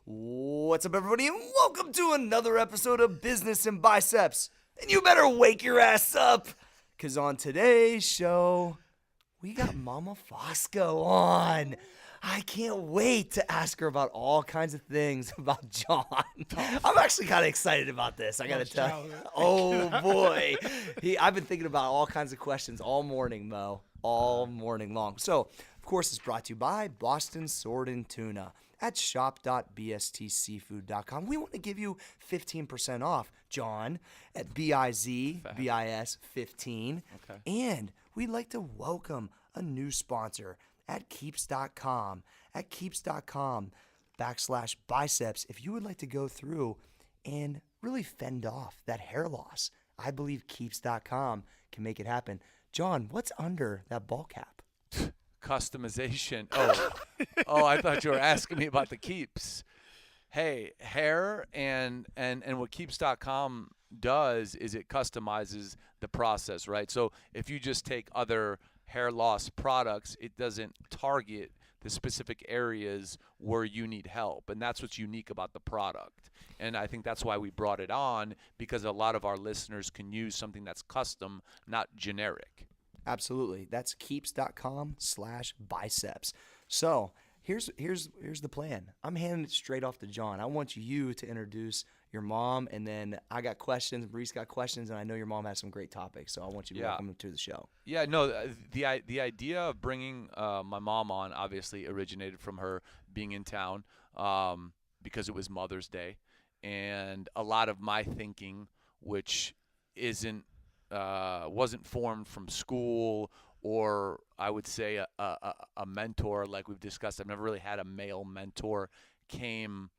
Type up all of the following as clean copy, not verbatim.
What's up, everybody, and welcome to another episode of Business and Biceps. And you better wake your ass up, because on today's show, we got Mama Fosco on. I can't wait to ask her about all kinds of things about John. I'm actually kind of excited about this, I got to tell you. Oh, boy. I've been thinking about all kinds of questions all morning, Mo, all morning long. So, of course, it's brought to you by Boston Sword and Tuna at shop.bstseafood.com. We want to give you 15% off, John, at BIZ, 15. Okay. And we'd like to welcome a new sponsor at keeps.com. At keeps.com/biceps. If you would like to go through and really fend off that hair loss, I believe keeps.com can make it happen. John, what's under that ball cap? Customization. Oh, I thought you were asking me about the Keeps. Hey, hair and what Keeps.com does is it customizes the process, right? So if you just take other hair loss products, it doesn't target the specific areas where you need help. And that's what's unique about the product. And I think that's why we brought it on, because a lot of our listeners can use something that's custom, not generic. Absolutely. That's keeps.com/biceps. So here's the plan. I'm handing it straight off to John. I want you to introduce your mom, and then I got questions. Maurice got questions, and I know your mom has some great topics. So I want you to welcome them to the show. Yeah, no, the idea of bringing my mom on obviously originated from her being in town because it was Mother's Day, and a lot of my thinking, which wasn't formed from school, or I would say a mentor like we've discussed. I've never really had a male mentor, came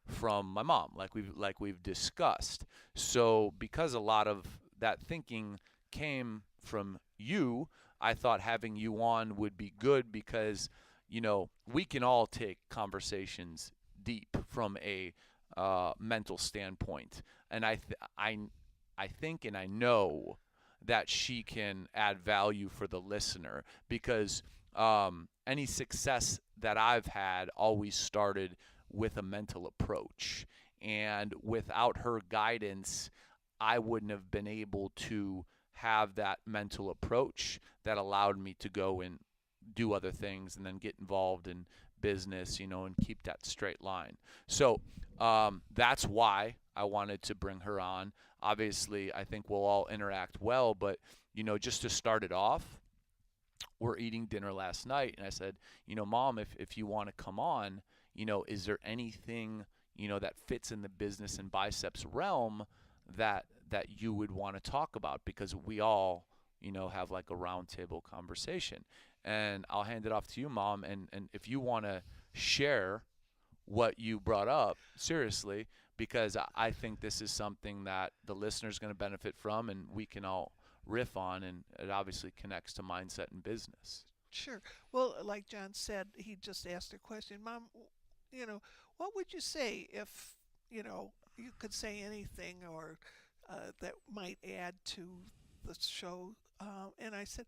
from my mom, like we've discussed. So because a lot of that thinking came from you, I thought having you on would be good, because we can all take conversations deep from a mental standpoint, and I think and I know that she can add value for the listener, because any success that I've had always started with a mental approach. And without her guidance, I wouldn't have been able to have that mental approach that allowed me to go and do other things and then get involved in business, and keep that straight line. So that's why I wanted to bring her on. Obviously, I think we'll all interact well, but, just to start it off, we're eating dinner last night, and I said, Mom, if you want to come on, is there anything, that fits in the business and biceps realm that you would want to talk about? Because we all, have like a roundtable conversation. And I'll hand it off to you, Mom, and if you want to share what you brought up, seriously, because I think this is something that the listener's going to benefit from, and we can all riff on, and it obviously connects to mindset and business. Sure. Well, like John said, he just asked a question. Mom, what would you say if, you could say anything or that might add to the show? And I said,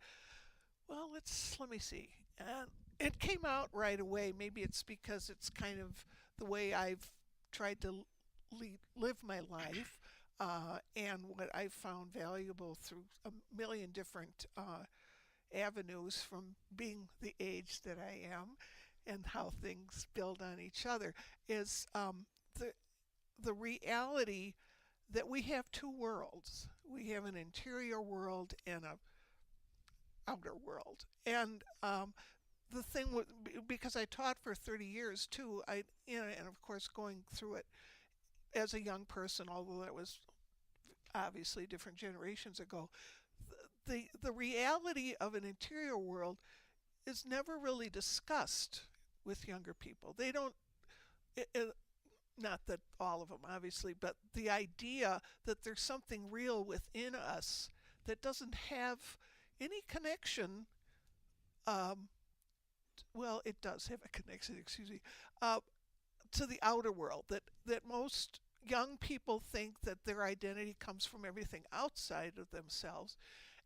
well, let me see. And it came out right away. Maybe it's because it's kind of the way I've tried to live my life, and what I've found valuable through a million different avenues, from being the age that I am and how things build on each other, is the reality that we have two worlds. We have an interior world and a outer world. And the thing because I taught for 30 years too, and of course going through it as a young person, although that was obviously different generations ago, the reality of an interior world is never really discussed with younger people. They don't, not that all of them obviously, but the idea that there's something real within us that doesn't have any connection, well, it does have a connection, excuse me, to the outer world, that most young people think that their identity comes from everything outside of themselves,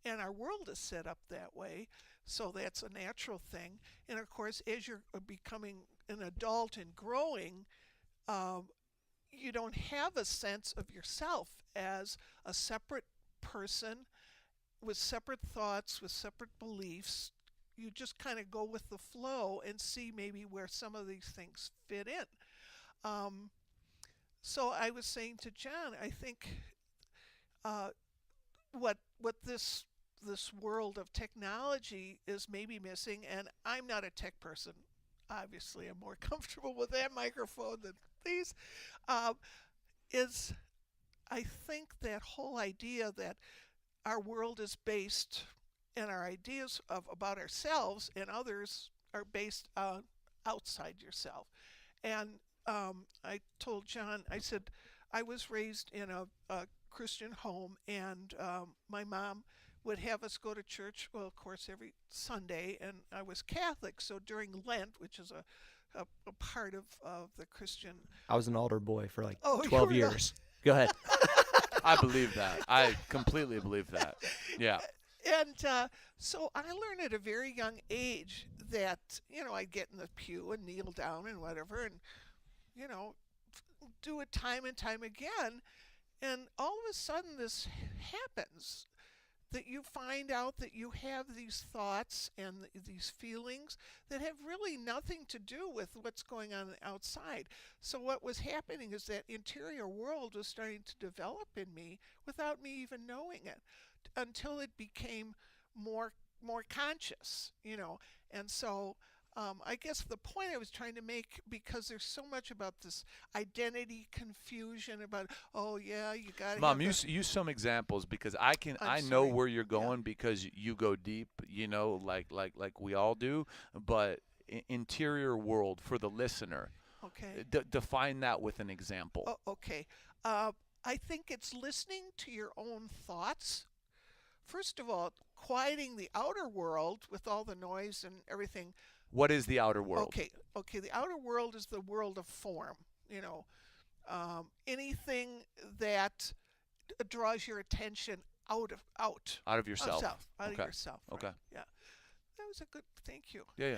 and our world is set up that way, so that's a natural thing. And of course, as you're becoming an adult and growing, you don't have a sense of yourself as a separate person with separate thoughts, with separate beliefs. You just kind of go with the flow and see maybe where some of these things fit in. So I was saying to John, I think what this world of technology is maybe missing, and I'm not a tech person. Obviously, I'm more comfortable with that microphone than these. Is I think that whole idea that our world is based, and our ideas about ourselves and others are based on outside yourself. And I told John, I said, I was raised in a Christian home, and my mom would have us go to church, well, of course, every Sunday, and I was Catholic, so during Lent, which is a part of the Christian. I was an altar boy for like Oh, 12 you were years. Go ahead. I believe that. I completely believe that. Yeah. And so I learned at a very young age that, I'd get in the pew and kneel down and whatever, and, do it time and time again. And all of a sudden this happens, that you find out that you have these thoughts and these feelings that have really nothing to do with what's going on outside. So what was happening is that interior world was starting to develop in me without me even knowing it, until it became more conscious, And so I guess the point I was trying to make, because there's so much about this identity confusion about, oh yeah, you got to. Mom, use some examples, because I know where you're going, because you go deep, like we all do. But interior world for the listener. Okay. Define that with an example. Oh, okay. I think it's listening to your own thoughts. First of all, quieting the outer world with all the noise and everything. What is the outer world? Okay. The outer world is the world of form. Anything that draws your attention out of yourself. Out of yourself. Right? Okay. Yeah, that was a good. Thank you. Yeah.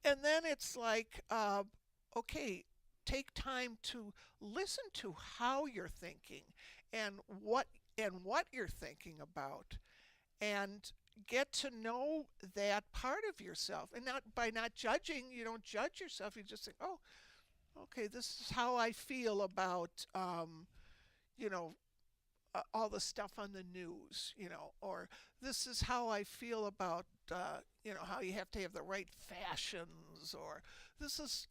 And then it's like, okay, take time to listen to how you're thinking and what you're thinking about, and get to know that part of yourself. And not by not judging, you don't judge yourself. You just think, oh, okay, this is how I feel about, all the stuff on the news, or this is how I feel about, how you have to have the right fashions, or this is,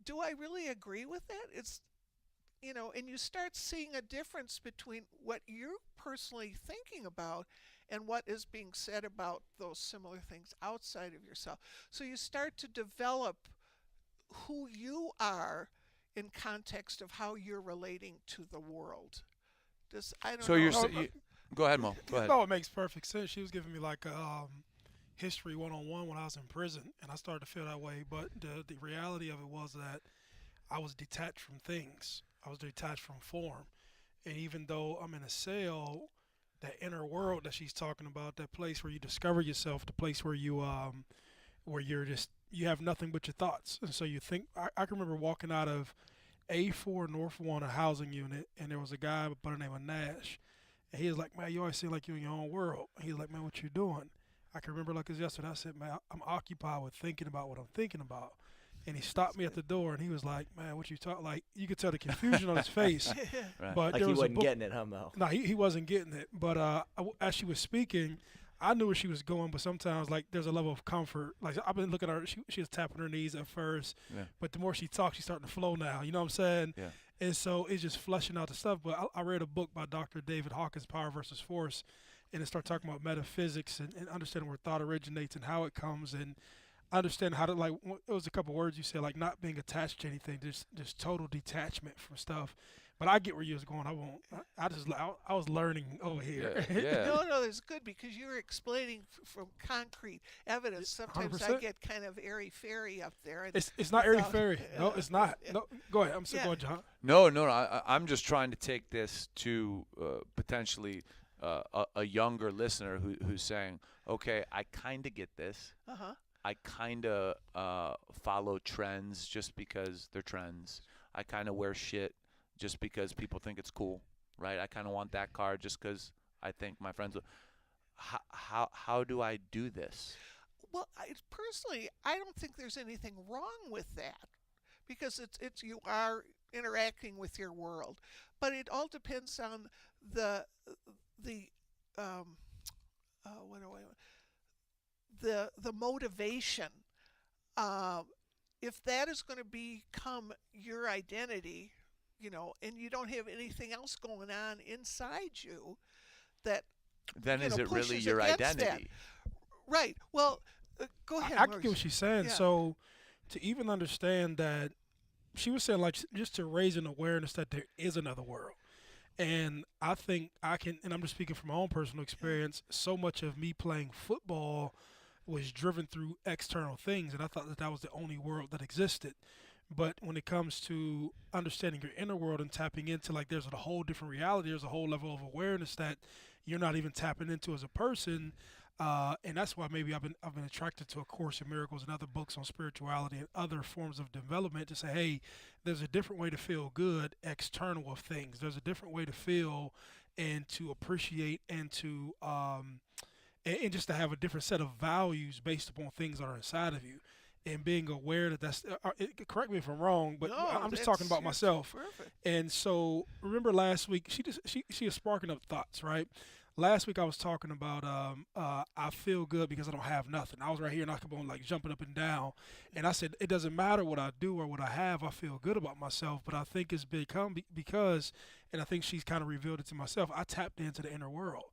do I really agree with that? It's, and you start seeing a difference between what you're personally thinking about and what is being said about those similar things outside of yourself. So you start to develop who you are in context of how you're relating to the world. I don't know. Go ahead, Mo. Go ahead. No, it makes perfect sense. She was giving me like a history 101 when I was in prison, and I started to feel that way. But the reality of it was that I was detached from things. I was detached from form. And even though I'm in a cell, that inner world that she's talking about, that place where you discover yourself, the place where you you have nothing but your thoughts. And so you think, I can remember walking out of A4 North 1, a housing unit, and there was a guy by the name of Nash. And he was like, man, you always seem like you're in your own world. And he was like, man, what you doing? I can remember like it was yesterday. I said, man, I'm occupied with thinking about what I'm thinking about. And he stopped me at the door, and he was like, man, what you talk? Like, you could tell the confusion on his face. Right. But Like there he was wasn't getting it, huh, Mo? No, he wasn't getting it. But as she was speaking, I knew where she was going, but sometimes, like, there's a level of comfort. Like, I've been looking at her. She was tapping her knees at first. Yeah. But the more she talks, she's starting to flow now. You know what I'm saying? Yeah. And so it's just fleshing out the stuff. But I read a book by Dr. David Hawkins, Power versus Force, and it started talking about metaphysics and understanding where thought originates and how it comes, and understand how to, like, it was a couple words you said, like not being attached to anything, just total detachment from stuff. But I get where you was going. I was learning over here. Yeah. No, it's good, because you were explaining from concrete evidence. Sometimes 100%. I get kind of airy-fairy up there. And It's not airy-fairy. No, it's not. No, go ahead. I'm still going, John. No. I'm just trying to take this to potentially a younger listener who's saying, okay, I kind of get this. Uh-huh. I kind of follow trends just because they're trends. I kind of wear shit just because people think it's cool, right? I kind of want that car just because I think my friends will. How do I do this? Well, personally, I don't think there's anything wrong with that because it's you are interacting with your world, but it all depends on the what do I the motivation. Uh, if that is going to become your identity, and you don't have anything else going on inside you that Then is it really pushes your against that. identity? Right. Well, go ahead. I can get Maurice. what she's saying. Yeah. So to even understand that, she was saying like just to raise an awareness that there is another world. And I think I can, and I'm just speaking from my own personal experience, so much of me playing football was driven through external things, and I thought that was the only world that existed. But when it comes to understanding your inner world and tapping into, like, there's a whole different reality, there's a whole level of awareness that you're not even tapping into as a person. And that's why maybe I've been attracted to A Course in Miracles and other books on spirituality and other forms of development, to say, hey, there's a different way to feel good external of things. There's a different way to feel and to appreciate and to and just to have a different set of values based upon things that are inside of you. And being aware that correct me if I'm wrong, but No, I'm just talking about myself. Perfect. And so remember last week, she is sparking up thoughts, right? Last week I was talking about I feel good because I don't have nothing. I was right here and I kept on like jumping up and down, and I said it doesn't matter what I do or what I have. I feel good about myself, but I think it's become because, and I think she's kind of revealed it to myself. I tapped into the inner world,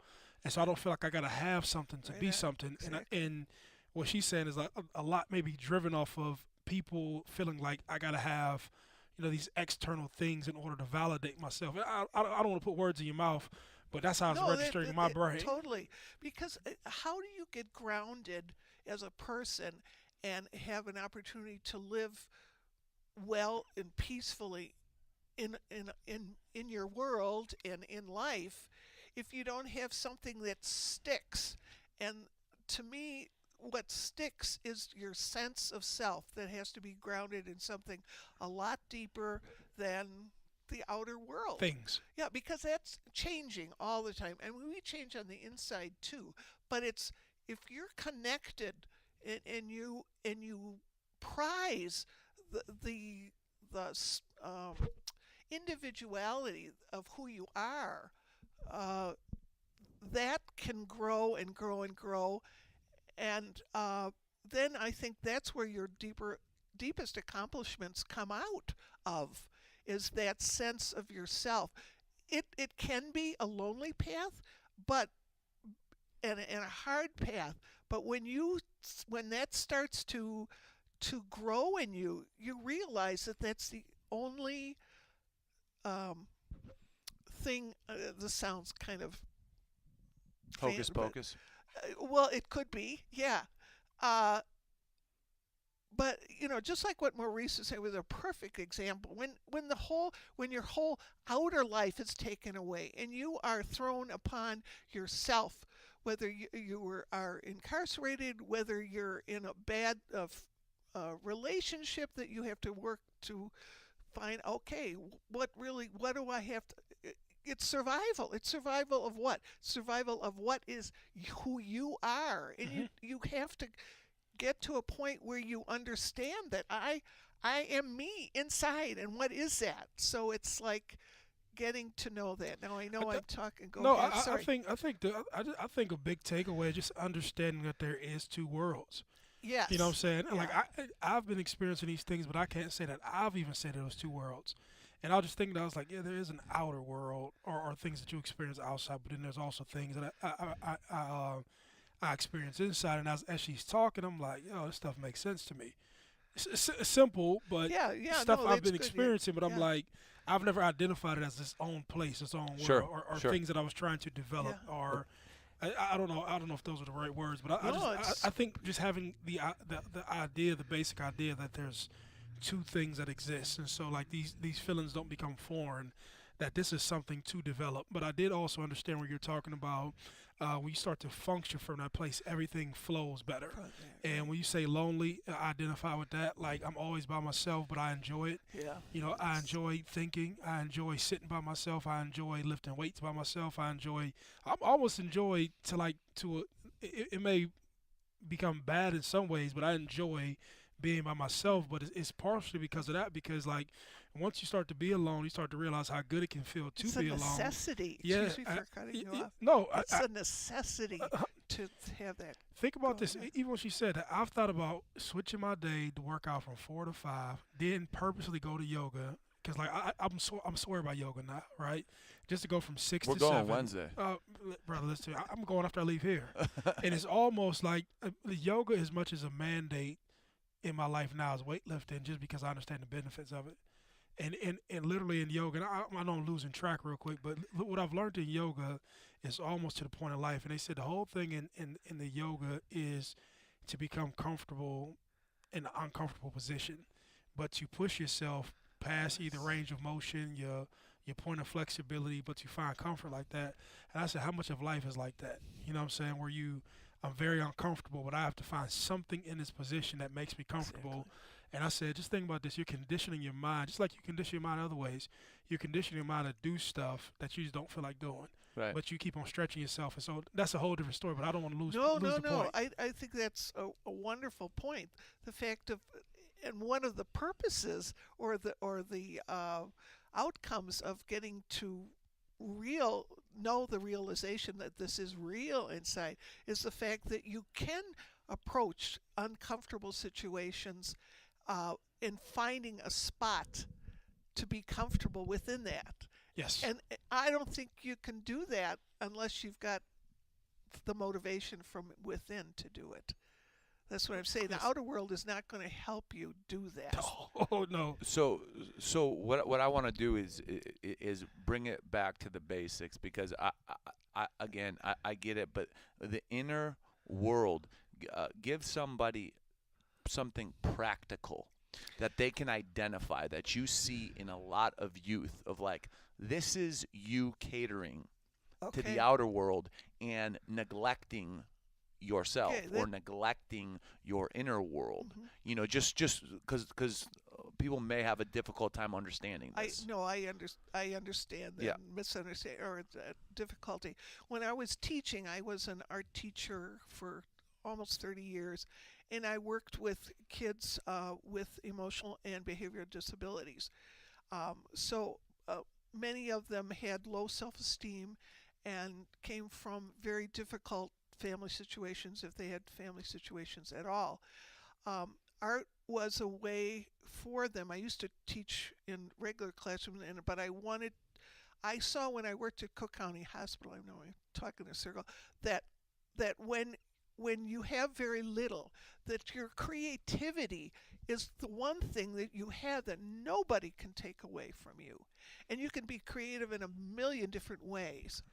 and so I don't feel like I gotta have something to be something. Exactly. And what she's saying is like a lot may be driven off of people feeling like I gotta have, these external things in order to validate myself. And I don't want to put words in your mouth, but that's how it's registering in my brain. Totally. Because how do you get grounded as a person and have an opportunity to live well and peacefully in your world and in life if you don't have something that sticks? And to me, what sticks is your sense of self that has to be grounded in something a lot deeper than the outer world. Things. Yeah, because that's changing all the time, and we change on the inside too. But it's if you're connected and you prize the individuality of who you are, that can grow and grow and grow, and then I think that's where your deepest accomplishments come out of, is that sense of yourself. It can be a lonely path, but and a hard path. But when that starts to grow in you, you realize that that's the only thing. This sounds kind of Hocus pocus. well, it could be, yeah. But just like what Maurice was saying was a perfect example. When your whole outer life is taken away and you are thrown upon yourself, whether you are incarcerated, whether you're in a bad relationship that you have to work to find. Okay, what do I have to? It's survival. It's survival of what? Survival of what is who you are, and you have to get to a point where you understand that I am me inside, and what is that? So it's like getting to know that. Now I know I'm talking. Go ahead. Sorry. I think a big takeaway is just understanding that there is two worlds. Yes. You know what I'm saying? Yeah. Like I've been experiencing these things, but I can't say that I've even said there was two worlds. And I was just thinking, I was like, yeah, there is an outer world or things that you experience outside, but then there's also things that I experience inside. And as she's talking, I'm like, yo, this stuff makes sense to me. It's simple, but stuff I've been experiencing. But I'm like, I've never identified it as its own place, its own world, or things that I was trying to develop, or I don't know. I don't know if those are the right words, but I think just having the idea, the basic idea that there's two things that exist, and so like these feelings don't become foreign, that this is something to develop. But I did also understand where you're talking about when you start to function from that place, everything flows better. Right, And when you say lonely, I identify with that. Like, I'm always by myself, but I enjoy it. yeah. You know, I enjoy thinking. I enjoy sitting by myself. I enjoy lifting weights by myself. I'm almost enjoy it may become bad in some ways, but I enjoy being by myself. But it's partially because of that, because like once you start to be alone, you start to realize how good it can feel to It's be a alone. necessity. Yeah, Excuse me for cutting you off. No, It's a necessity to have that. think about Go this. ahead. Even when she said that, I've thought about switching my day to work out from 4 to 5, then purposely go to yoga. Cause like I'm swear by yoga now, right? Just to go from 6 We're to going 7. Wednesday. Brother, listen. I'm going after I leave here, and it's almost like yoga as much as a mandate in my life now is weightlifting, just because I understand the benefits of it. And literally in yoga, and I know I'm losing track real quick, but what I've learned in yoga is almost to the point of life. And they said the whole thing in the yoga is to become comfortable in an uncomfortable position, but you push yourself past either range of motion, your point of flexibility, but you find comfort like that. And I said, how much of life is like that? You know what I'm saying? Where I'm very uncomfortable, but I have to find something in this position that makes me comfortable. Exactly. And I said, just think about this. You're conditioning your mind, just like you condition your mind other ways. You're conditioning your mind to do stuff that you just don't feel like doing. Right. But you keep on stretching yourself. And so that's a whole different story, but I don't want to lose No, the point. I think that's a wonderful point. The fact of, and one of the purposes or the outcomes of getting to know the realization that this is real inside is the fact that you can approach uncomfortable situations in finding a spot to be comfortable within that. Yes. And I don't think you can do that unless you've got the motivation from within to do it. That's what I'm saying. The outer world is not going to help you do that. Oh no. So what I want to do is bring it back to the basics, because I get it, but the inner world, give somebody something practical that they can identify, that you see in a lot of youth, of like, this is you catering to the outer world and neglecting yourself, or neglecting your inner world. Mm-hmm. You know, just because people may have a difficult time understanding this. I understand that misunderstand or difficulty. When I was teaching, I was an art teacher for almost 30 years, and I worked with kids with emotional and behavioral disabilities. So many of them had low self-esteem and came from very difficult family situations, if they had family situations at all. Art was a way for them. I used to teach in regular classrooms, but I saw when I worked at Cook County Hospital, I know I'm talking in a circle, that when you have very little, that your creativity is the one thing that you have that nobody can take away from you. And you can be creative in a million different ways.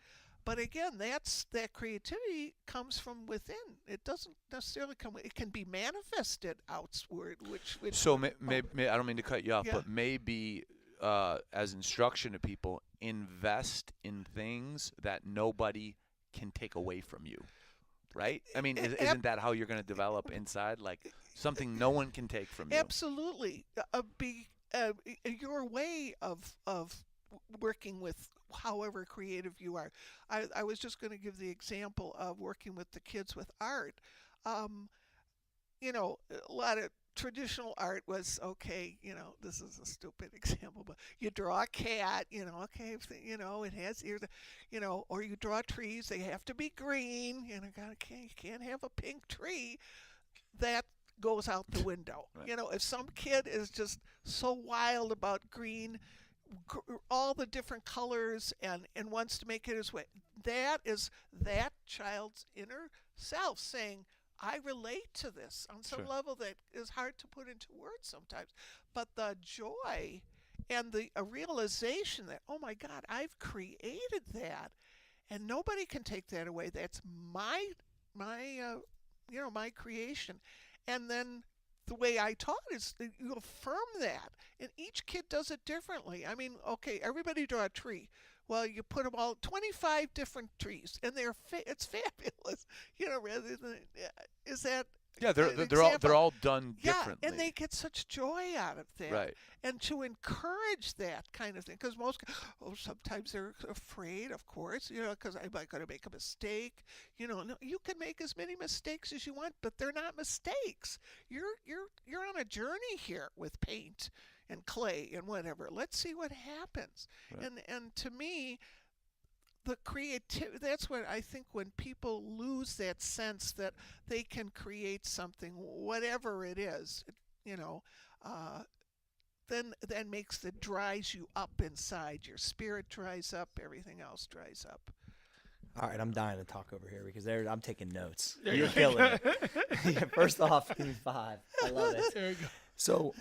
But again, that creativity comes from within. It doesn't necessarily come. It can be manifested outward. Which so maybe I don't mean to cut you off, Yeah. but maybe as instruction to people, invest in things that nobody can take away from you. Right? I mean, isn't that how you're going to develop inside? Like something no one can take from you. Absolutely. Your way of working with however creative you are. I was just going to give the example of working with the kids with art. You know, a lot of traditional art was, okay, you know, this is a stupid example, but you draw a cat, you know, okay, you know, it has ears, you know, or you draw trees, they have to be green, you know, you can't have a pink tree. That goes out the window. Right. You know, if some kid is just so wild about green, all the different colors, and wants to make it his way, that is that child's inner self saying, I relate to this on some Sure. level that is hard to put into words sometimes. But the joy and the realization that, oh my God, I've created that, and nobody can take that away. That's my creation. And then the way I taught is that you affirm that, and each kid does it differently. I mean, okay, everybody draw a tree. Well, you put them all 25 different trees, and it's fabulous. Rather than is that Yeah, an they're example? all done Yeah, differently. and they get such joy out of that. Right. And to encourage that kind of thing, because sometimes they're afraid, of course, because I'm not going to make a mistake. No, you can make as many mistakes as you want, but they're not mistakes. You're on a journey here with paint and clay and whatever. Let's see what happens. Right. And to me, the creativity, that's what I think, when people lose that sense that they can create something, whatever it is, then dries you up inside. Your spirit dries up, everything else dries up. All right, I'm dying to talk over here because I'm taking notes. There You're you killing go. it. Yeah, first off, give me 5. I love it. There you go. So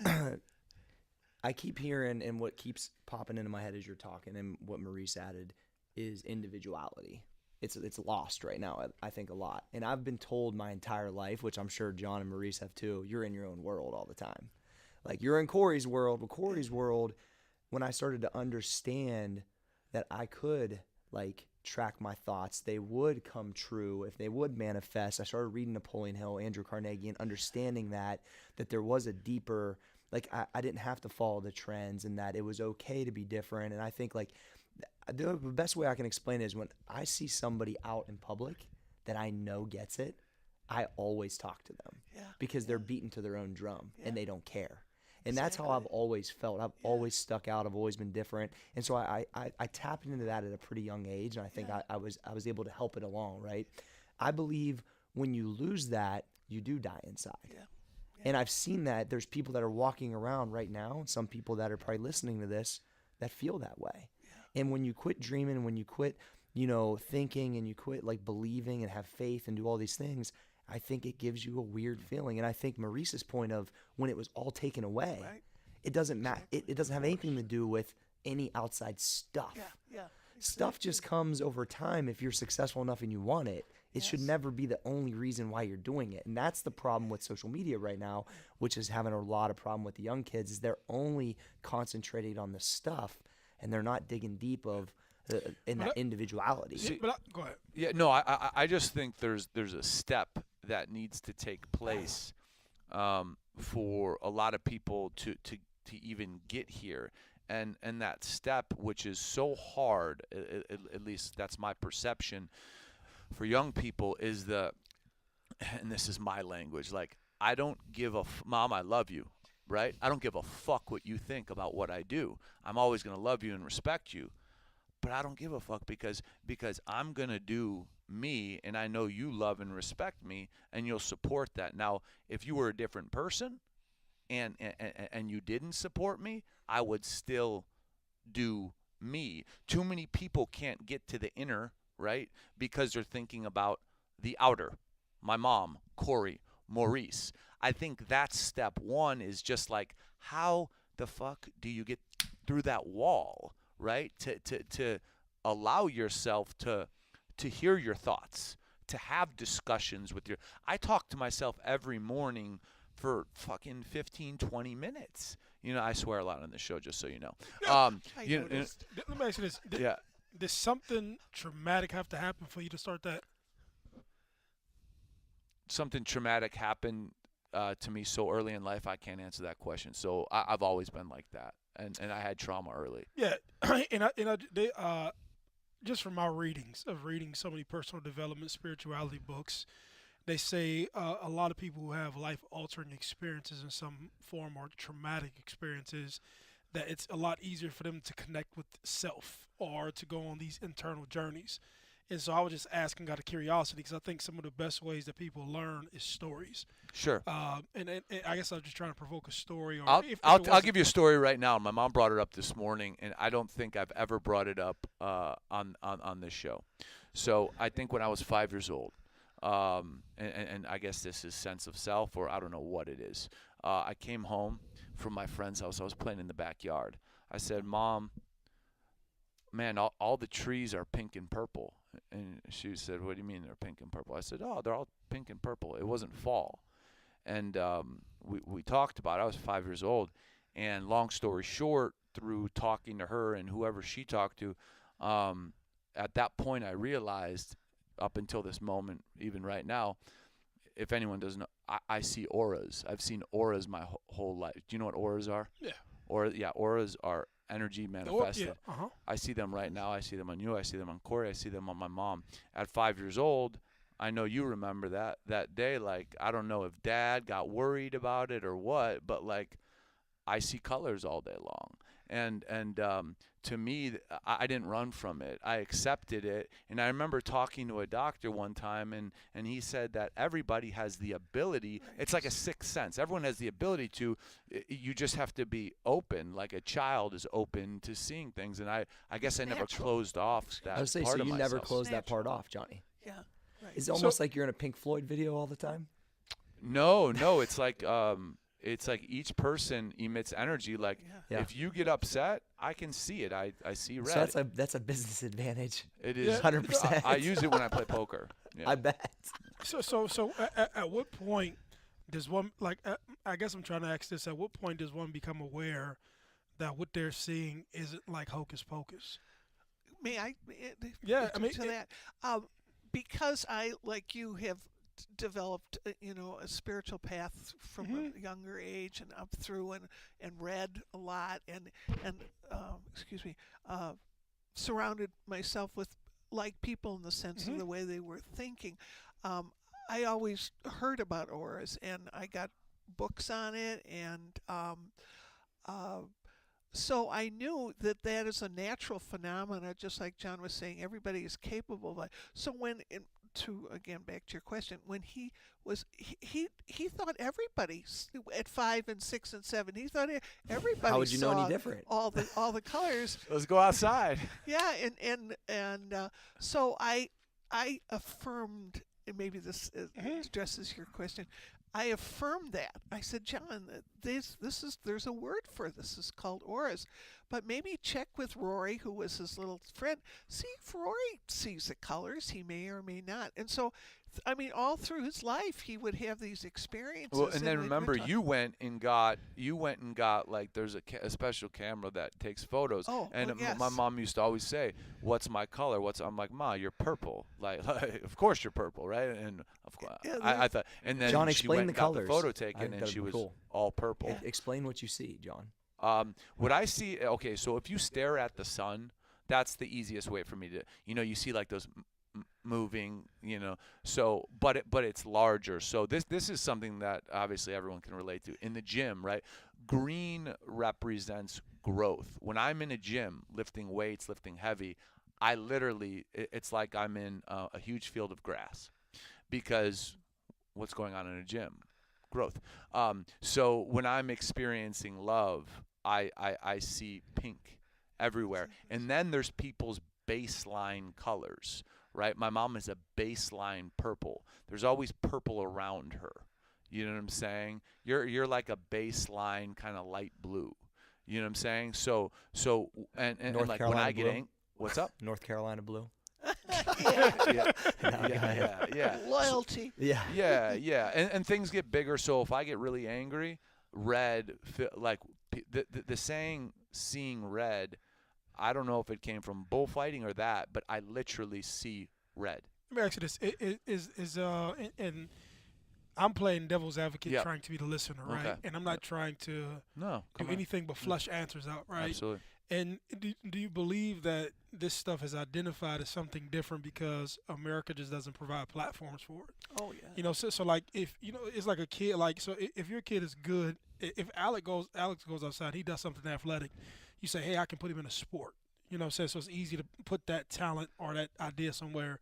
I keep hearing, and what keeps popping into my head as you're talking, and what Maurice added, is individuality. It's lost right now, I think, a lot. And I've been told my entire life, which I'm sure John and Maurice have too, you're in your own world all the time. Like, you're in Corey's world. Well, Corey's world, when I started to understand that I could, like, track my thoughts, they would come true, if they would manifest. I started reading Napoleon Hill, Andrew Carnegie, and understanding that there was a deeper, like, I didn't have to follow the trends, and that it was okay to be different. And I think, like, the best way I can explain it is when I see somebody out in public that I know gets it, I always talk to them. Yeah. Because they're beaten to their own drum, and they don't care. And that's how Exactly. I've always felt. I've always stuck out. I've always been different. And so I tapped into that at a pretty young age, and I think I was able to help it along, right? I believe when you lose that, you do die inside. Yeah. And I've seen that. There's people that are walking around right now, and some people that are probably listening to this, that feel that way. Yeah. And when you quit dreaming, and when you quit, thinking, and you quit, like, believing and have faith and do all these things, I think it gives you a weird feeling. And I think Maurice's point of when it was all taken away, Right. it doesn't matter. It doesn't have anything to do with any outside stuff. Yeah. Stuff just comes over time if you're successful enough and you want it. It should Yes. never be the only reason why you're doing it. And that's the problem with social media right now, which is having a lot of problem with the young kids, is they're only concentrating on the stuff, and they're not digging deep in that individuality. Go ahead. Yeah, no, I just think there's a step that needs to take place for a lot of people to even get here, and that step, which is so hard, at least that's my perception for young people, is and this is my language, like, I don't give a Mom, I love you, right? I don't give a fuck what you think about what I do. I'm always going to love you and respect you. But I don't give a fuck because I'm going to do me, and I know you love and respect me, and you'll support that. Now, if you were a different person and you didn't support me, I would still do me. Too many people can't get to the inner, right? Because they're thinking about the outer. My mom, Corey, Maurice. I think that's step one, is just like, how the fuck do you get through that wall? Right? To allow yourself to hear your thoughts, to have discussions with I talk to myself every morning for fucking 15, 20 minutes. I swear a lot on this show, just so you know. I you noticed. Let me ask you this. Yeah. Did something traumatic have to happen for you to start that? Something traumatic happened to me so early in life, I can't answer that question. So I've always been like that. And I had trauma early. Yeah, they just from my readings of reading so many personal development, spirituality books, they say a lot of people who have life-altering experiences in some form or traumatic experiences, that it's a lot easier for them to connect with self or to go on these internal journeys. And so I was just asking out of curiosity, because I think some of the best ways that people learn is stories. Sure. And I guess I was just trying to provoke a story. Or I'll give you a story right now. My mom brought it up this morning, and I don't think I've ever brought it up on this show. So I think when I was 5 years old, and I guess this is sense of self, or I don't know what it is. I came home from my friend's house. I was playing in the backyard. I said, Mom, man, all the trees are pink and purple. And she said, what do you mean they're pink and purple? I said, oh, they're all pink and purple. It wasn't fall. And we talked about it. I was 5 years old. And long story short, through talking to her and whoever she talked to, At that point, I realized, up until this moment, even right now, if anyone doesn't know, I see auras. I've seen auras my whole life. Do you know what auras are? Yeah. Auras are energy manifested. Yeah. I see them right now. I see them on you. I see them on Corey. I see them on my mom. At 5 years old, I know you remember that day. Like, I don't know if Dad got worried about it or what, but like, I see colors all day long. And to me, I didn't run from it. I accepted it. And I remember talking to a doctor one time, and he said that everybody has the ability. It's like a sixth sense. Everyone has the ability to. You just have to be open, like a child is open to seeing things. And I guess I never closed off that I would say, part so of you myself. never closed that part off, Johnny. Yeah. Right. Is it almost like you're in a Pink Floyd video all the time? No, it's like each person emits energy. Like, Yeah. if you get upset, I can see it. I see red. So that's a business advantage. It is 100%. I use it when I play poker. Yeah. I bet. So at what point does one, like, I guess I'm trying to ask this, at what point does one become aware that what they're seeing isn't like hocus pocus? May I? Yeah, I mean, to that, because I, like you, have developed, a spiritual path from a younger age and up through, and read a lot, and surrounded myself with like people in the sense of the way they were thinking. I always heard about auras, and I got books on it, and so I knew that is a natural phenomena, just like John was saying. Everybody is capable of it. So again, back to your question, when he thought everybody at 5 and 6 and 7, he thought everybody. How would you know saw any different? all the colors. Let's go outside. Yeah, and so I affirmed, and maybe this addresses your question. I affirmed that. I said, John, there's a word for this. It's called auras. But maybe check with Rory, who was his little friend. See if Rory sees the colors. He may or may not. And so, I mean, all through his life, he would have these experiences. Well, and then remember, you went and got like, there's a special camera that takes photos. And yes. my mom used to always say, "What's my color?" I'm like, "Ma, you're purple." Like of course you're purple, right? And of course, I thought. And then John, she explain went the and got colors. the photo I taken, think and that'd she be was cool. all purple. Explain what you see, John. What I see, okay, so if you stare at the sun, that's the easiest way for me to, you see like those moving, so, but it's larger. So this is something that obviously everyone can relate to. In the gym, right? Green represents growth. When I'm in a gym, lifting weights, lifting heavy, I literally, it's like I'm in a huge field of grass, because what's going on in a gym? Growth. So when I'm experiencing love, I see pink everywhere. And then there's people's baseline colors, right? My mom is a baseline purple. There's always purple around her. You know what I'm saying? You're like a baseline kind of light blue. You know what I'm saying? So and North like Carolina when I get blue? what's up? North Carolina blue. Yeah. Loyalty. Yeah. Yeah. And things get bigger. So if I get really angry, red, like the saying "seeing red," I don't know if it came from bullfighting or that, but I literally see red. Let me ask you this: and I'm playing devil's advocate, trying to be the listener, right? Okay. And I'm not trying to do anything but flush answers out, right? Absolutely. And do you believe that this stuff is identified as something different because America just doesn't provide platforms for it? Oh yeah. So like if it's like a kid, like, so if your kid is good, if Alex goes outside, he does something athletic, you say, hey, I can put him in a sport. So it's easy to put that talent or that idea somewhere.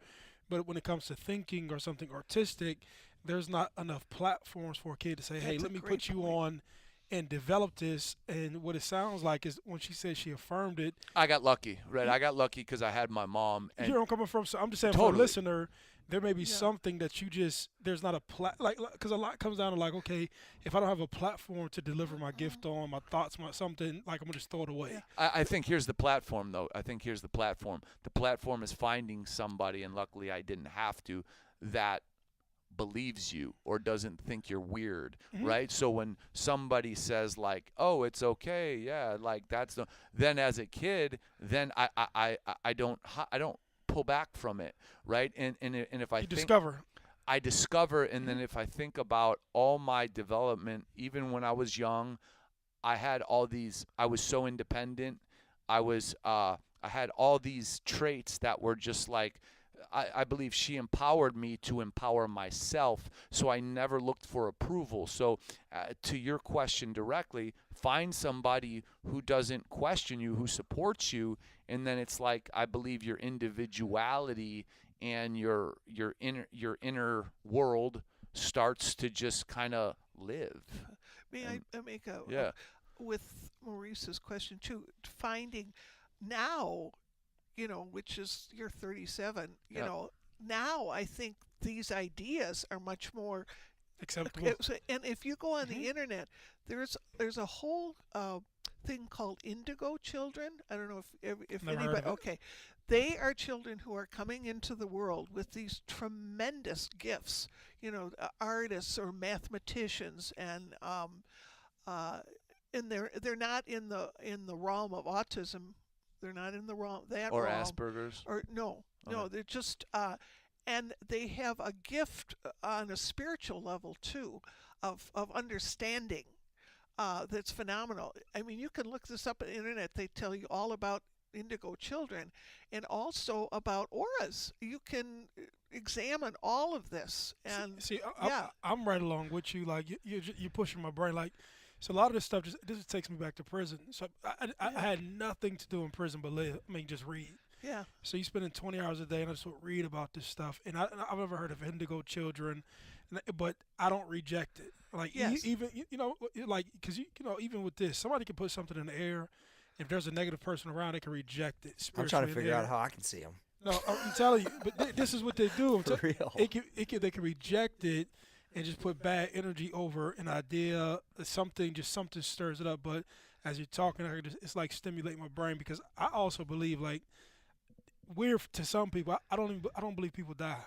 But when it comes to thinking or something artistic, there's not enough platforms for a kid to say, hey, let me put you on and develop this. And what it sounds like is when she said she affirmed it. I got lucky, right? I got lucky because I had my mom. And You know where I'm coming from? So I'm just saying, for a Totally. listener, there may be something that you just, there's not a because a lot comes down to like, okay, if I don't have a platform to deliver my gift on, my thoughts, something, like, I'm going to just throw it away. I think here's the platform, though. The platform is finding somebody, and luckily I didn't have to, that believes you or doesn't think you're weird, Mhm. right? So when somebody says like, "Oh, it's okay," yeah, like that's the. Then as a kid, then I don't pull back from it, right? And if I You think discover. I discover, and then if I think about all my development, even when I was young, I had all these. I was so independent. I had all these traits that were just like. I believe she empowered me to empower myself, so I never looked for approval. So, to your question directly, find somebody who doesn't question you, who supports you, and then it's like I believe your individuality and your inner world starts to just kind of live. May And I make yeah, with Maurice's question too, finding now, which is you're 37, yeah, now I think these ideas are much more. Acceptable. And if you go on Mhm. the internet, there's a whole thing called Indigo Children. I don't know if Never heard anybody. of it. Okay, they are children who are coming into the world with these tremendous gifts. Artists or mathematicians, uh, and they're not in the realm of autism. They're not in the realm that or realm. Asperger's. Or no, Okay. they're just and they have a gift on a spiritual level too, of understanding. That's phenomenal. I mean, you can look this up on the internet. They tell you all about Indigo Children, and also about auras. You can examine all of this, and See, yeah, I'm right along with you. Like you're pushing my brain. Like, so a lot of this stuff this takes me back to prison. So I yeah, had nothing to do in prison but live. I mean, just read. yeah, So you spending 20 hours a day and I just would read about this stuff. And I've never heard of Indigo Children, but I don't reject it. Like yes, even like because even with this, somebody can put something in the air. If there's a negative person around, they can reject it I'm spiritually. trying to in figure the out air. how I can see them. No, I'm telling you, but this is what they do. For real. They can reject it and just put bad energy over an idea, something stirs it up. But as you're talking, it's like stimulating my brain because I also believe like we're to some people. I don't believe people die.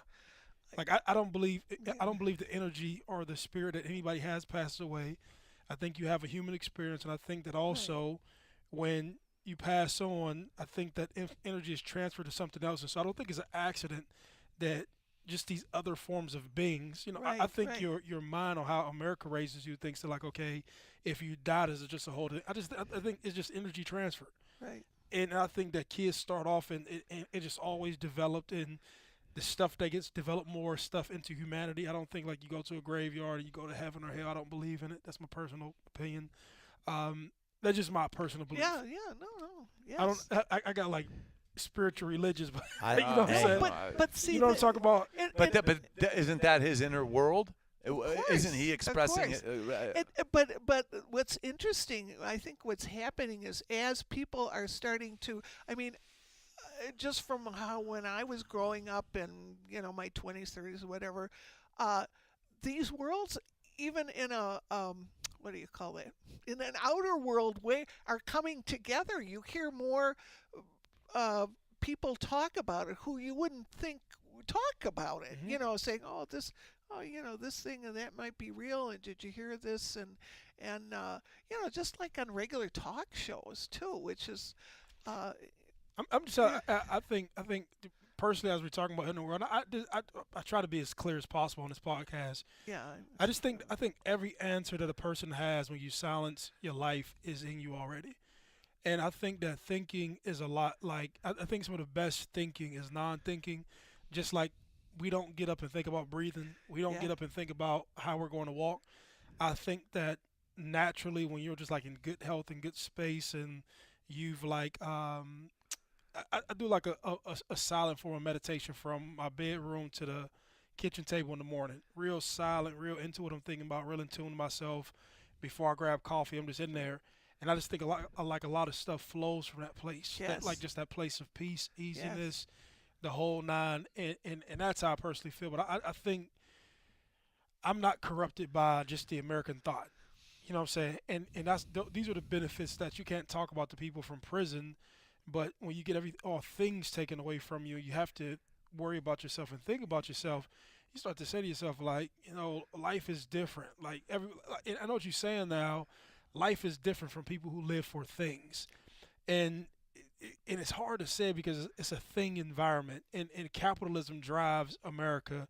Like I don't believe the energy or the spirit that anybody has passed away. I think you have a human experience, and I think that also when you pass on, I think that energy is transferred to something else. And so I don't think it's an accident that just these other forms of beings. I right, think right, your mind or how America raises you thinks that like, okay, if you die, this is just a whole. I think it's just energy transfer. right. And I think that kids start off and it just always developed in the stuff that gets developed more stuff into humanity. I don't think like you go to a graveyard and you go to heaven or hell. I don't believe in it. That's my personal opinion. That's just my personal belief. Yeah, yeah, no, yes. I don't. I got like spiritual religious, but I- you know what I'm hey. saying. But see, You know what I'm talking about? Isn't that his inner world? Isn't he of expressing course. it? But what's interesting, I think, what's happening is as people are starting to, I mean, just from how when I was growing up in my 20s, 30s, whatever, these worlds, even in a what do you call it? In an outer world way, are coming together. You hear more people talk about it who you wouldn't think would talk about it. Mhm. Saying, this thing and that might be real. And did you hear this? And just like on regular talk shows too, which is. I'm just. I think personally, as we're talking about in the world, I try to be as clear as possible on this podcast. Yeah. I think every answer that a person has when you silence your life is in you already. And I think that thinking is a lot like I think some of the best thinking is non-thinking, just like we don't get up and think about breathing. We don't Yeah. get up and think about how we're going to walk. I think that naturally when you're just like in good health and good space and you've like I do like a silent form of meditation from my bedroom to the kitchen table in the morning. Real silent, real into what I'm thinking about, real in tune to myself. Before I grab coffee, I'm just in there. And I just think a lot of stuff flows from that place. Yes. Like just that place of peace, Yes. easiness, the whole nine. And that's how I personally feel. But I think I'm not corrupted by just the American thought. You know what I'm saying? And these are the benefits that you can't talk about to people from prison. But when you get all things taken away from you, you have to worry about yourself and think about yourself. you start to say to yourself, like, life is different. Like and I know what you're saying now. Life is different from people who live for things, and it's hard to say because it's a thing environment, and capitalism drives America,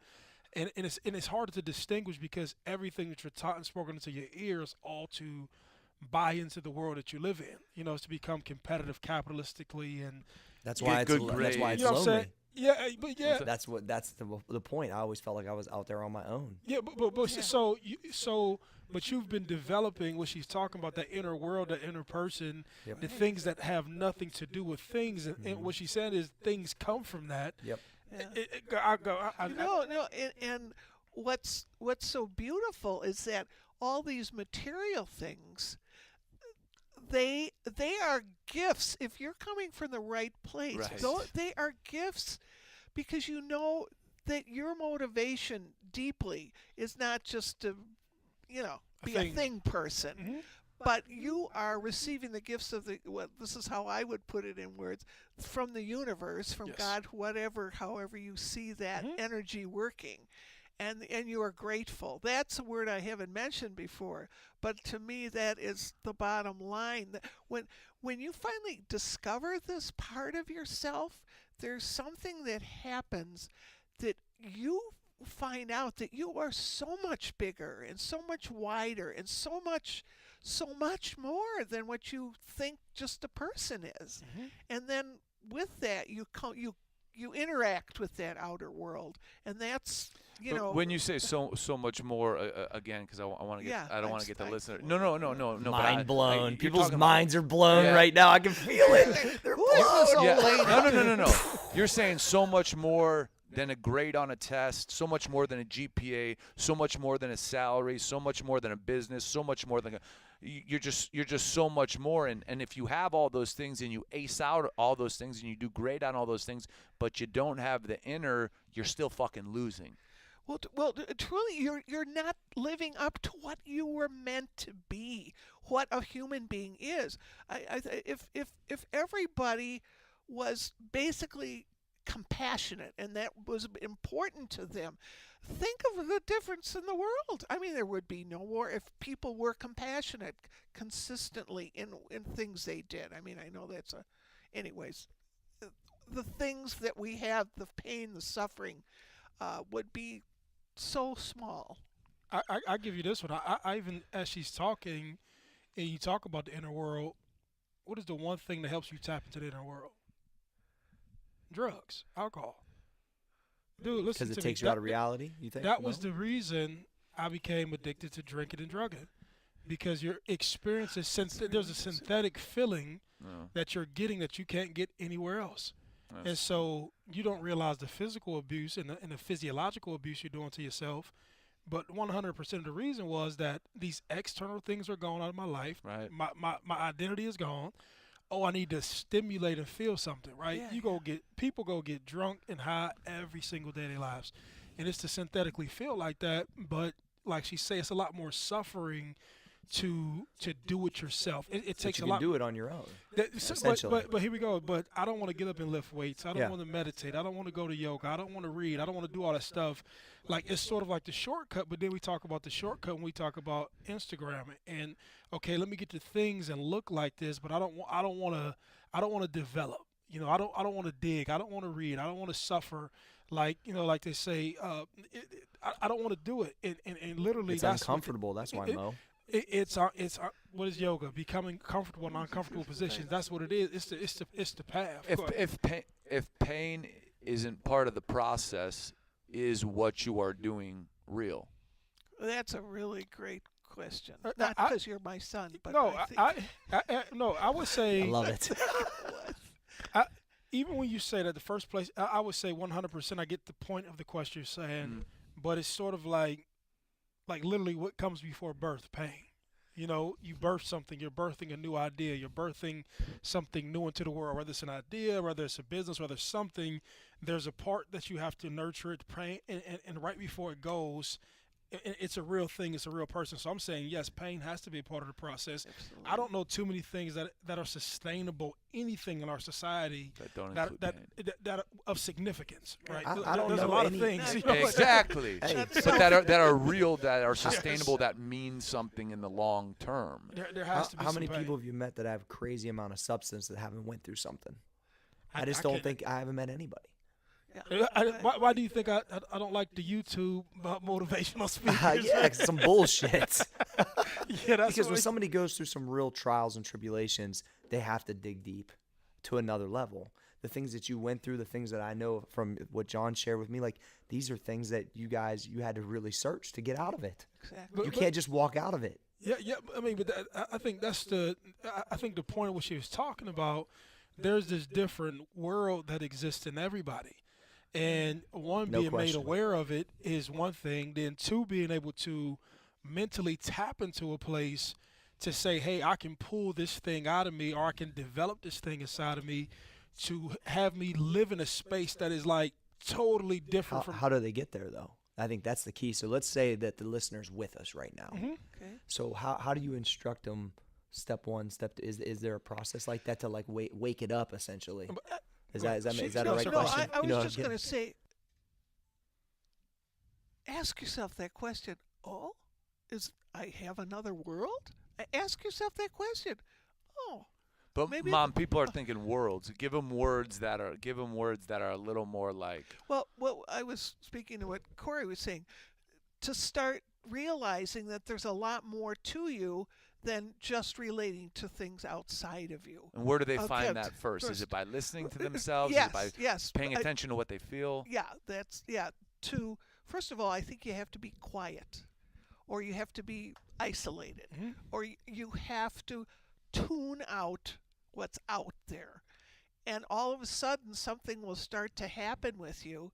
and it's hard to distinguish because everything that you're taught and spoken into your ears all to buy into the world that you live in. Is to become competitive capitalistically, and That's why it's grades. lonely. Yeah, but yeah, That's the point. I always felt like I was out there on my own. yeah, but you've been developing what she's talking about, that inner world, that inner person, Yep. the things that have nothing to do with things, and what she said is things come from that. Yep. And what's so beautiful is that all these material things, they are gifts. If you're coming from the right place, Right. they are gifts, because you know that your motivation deeply is not just to, be a thing person, Mhm. but you are receiving the gifts of this is how I would put it in words, from the universe, from Yes. God, however you see that Mhm. energy working. And you are grateful. That's a word I haven't mentioned before, but to me that is the bottom line. When you finally discover this part of yourself, there's something that happens that you find out that you are so much bigger and so much wider and so much more than what you think just a person is. Mhm. And then with that you interact with that outer world, and that's But when you say so much more, again, because I want to get, Yeah, I don't I'm want to get the s- I- listener. No. but Mind blown. you're People's talking about- minds are blown Yeah. right now. I can feel it. They're blown. Yeah. No. You're saying so much more than a grade on a test, so much more than a GPA, so much more than a salary, so much more than a business, so much more than you're just so much more. And if you have all those things and you ace out all those things and you do great on all those things, but you don't have the inner, you're still fucking losing. Truly, you're not living up to what you were meant to be, what a human being is. If everybody was basically compassionate and that was important to them, think of the difference in the world. I mean, there would be no war if people were compassionate consistently in things they did. I mean, I know anyways, the things that we have, the pain, the suffering, would be so small. I give you this one. I even, as she's talking, and you talk about the inner world, what is the one thing that helps you tap into the inner world? Drugs, alcohol. Dude, listen Because to it me. takes you out of reality, you think? That was No? the reason I became addicted to drinking and drugging, because your experience is there's a synthetic feeling No. that you're getting that you can't get anywhere else. Yes. And so you don't realize the physical abuse and the physiological abuse you're doing to yourself. But 100% of the reason was that these external things are gone out of my life. Right. My identity is gone. Oh, I need to stimulate and feel something, right? Yeah, People go get drunk and high every single day of their lives. And it's to synthetically feel like that. But like she said, it's a lot more suffering to do it yourself. It But takes you a can lot. do it on your own. But here we go. But I don't want to get up and lift weights. I don't Yeah. want to meditate. I don't want to go to yoga. I don't want to read. I don't want to do all that stuff. Like, it's sort of like the shortcut. But then we talk about the shortcut when we talk about Instagram. And okay, let me get to things and look like this. But I don't want to develop. I don't want to dig. I don't want to read. I don't want to suffer. Like like they say, I don't want to do it. And literally, It's that's uncomfortable. That's why, Mo. It's what is yoga? Becoming comfortable in uncomfortable positions. That's what it is. It's the path. Go ahead. If pain isn't part of the process, is what you are doing real? That's a really great question. I- Not I- because you're my son, but No, I think I would say I love it. even when you say that, the first place, I would say 100%. I get the point of the question you're saying, but it's sort of like literally what comes before birth, pain. You birth something, you're birthing a new idea, you're birthing something new into the world, whether it's an idea, whether it's a business, whether it's something, there's a part that you have to nurture it, pain, and right before it goes, it's a real thing. It's a real person. So I'm saying, yes, pain has to be a part of the process. Absolutely. I don't know too many things that are sustainable, anything in our society That don't that include that, pain. that are of significance, right? I don't There's a know lot any- of things. Exactly. Hey, But that are real, that are sustainable, that mean something in the long term. There has to be how some many pain. people have you met that have crazy amount of substance that haven't went through something? I just I don't can't- think I haven't met anybody. Why do you think I don't like the YouTube motivational speakers? Yeah, 'cause it's some bullshit. Yeah, that's Because when what somebody goes through some real trials and tribulations, they have to dig deep to another level. The things that you went through, the things that I know from what John shared with me, like these are things that you had to really search to get out of it. Exactly. You can't just walk out of it. Yeah. I mean, but I think that's I think the point of what she was talking about. There's this different world that exists in everybody, and one, No being made question. aware of it is one thing. Then two, being able to mentally tap into a place to say, hey, I can pull this thing out of me, or I can develop this thing inside of me to have me live in a space that is like totally different from. How do they get there, though? I think that's the key. So let's say that the listener's with us right now. Mhm. Okay. So how do you instruct them? Step one, step two, is there a process like that to like wake it up essentially? Is that a right No, question? I You know, was just get- going to say, ask yourself that question. Oh, I have another world? Ask yourself that question. Oh, But Maybe- Mom, people are thinking worlds. Give them words that are a little more like. well, I was speaking to what Corey was saying. To start realizing that there's a lot more to you than just relating to things outside of you. And where do they Okay, find that first? Is first- it by listening to themselves? Yes, Is it by yes. paying I- attention to what they feel? Yeah, first of all, I think you have to be quiet, or you have to be isolated, Mhm. or you have to tune out what's out there. And all of a sudden, something will start to happen with you,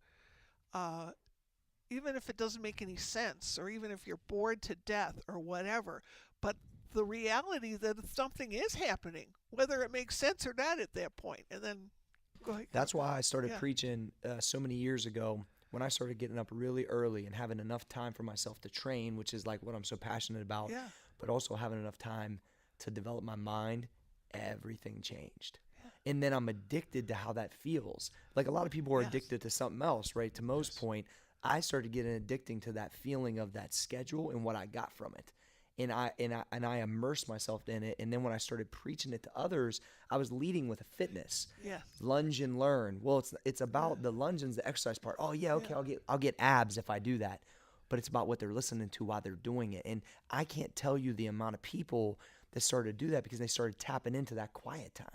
even if it doesn't make any sense, or even if you're bored to death, or whatever. But the reality that something is happening, whether it makes sense or not at that point, and then go ahead. That's why I started Yeah. preaching so many years ago when I started getting up really early and having enough time for myself to train, which is like what I'm so passionate about, Yeah. but also having enough time to develop my mind. Everything changed. And then I'm addicted to how that feels. Like a lot of people are Yes. addicted to something else, right? To Mo's point, I started getting addicting to that feeling of that schedule and what I got from it. And I immersed myself in it. And then when I started preaching it to others, I was leading with a fitness. Yes. Lunge and learn. Well, it's about the lunge and the exercise part. Oh yeah, okay, I'll get abs if I do that. But it's about what they're listening to while they're doing it. And I can't tell you the amount of people that started to do that because they started tapping into that quiet time.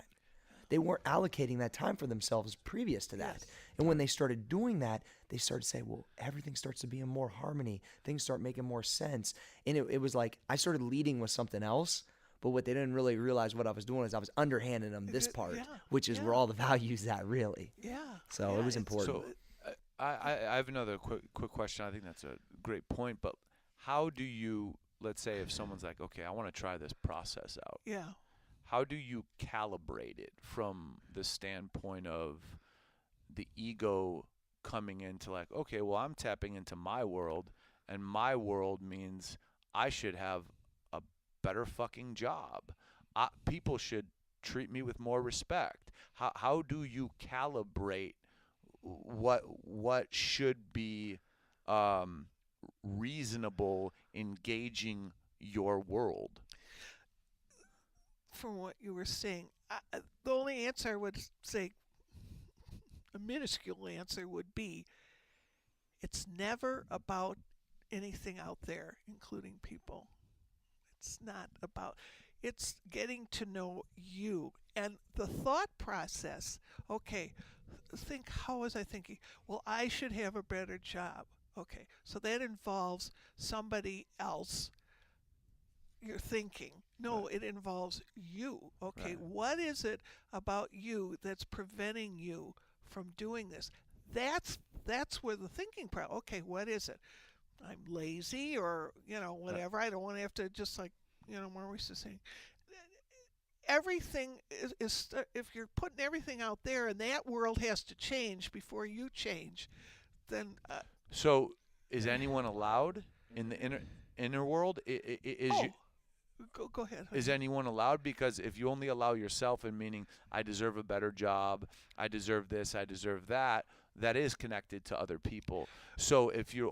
They weren't allocating that time for themselves previous to that. Yes. And when they started doing that, they started to say, well, everything starts to be in more harmony. Things start making more sense. And it was like I started leading with something else, but what they didn't really realize what I was doing is I was underhanding them this part, Yeah, which is where yeah. all the value's at, really. Yeah. So yeah, it was it's- important. So I have another quick question. I think that's a great point. But how do you, let's say, if someone's like, okay, I want to try this process out. Yeah. How do you calibrate it from the standpoint of the ego coming into like, okay, well, I'm tapping into my world, and my world means I should have a better fucking job. People should treat me with more respect. How do you calibrate what should be reasonable engaging your world? From what you were saying, the only answer I would say, a minuscule answer would be, it's never about anything out there, including people. It's not about, it's getting to know you. And the thought process, okay, how was I thinking? Well, I should have a better job. Okay, so that involves somebody else you're thinking. No, it involves you. Okay, Right. what is it about you that's preventing you from doing this? That's where the thinking problem. Okay, what is it? I'm lazy, or whatever. I don't want to have to, just like Maurice is saying. Everything is if you're putting everything out there, and that world has to change before you change, then So is anyone allowed in the inner world, Go ahead. is anyone allowed? Because if you only allow yourself, and meaning I deserve a better job, I deserve this, I deserve that, that is connected to other people. So if you're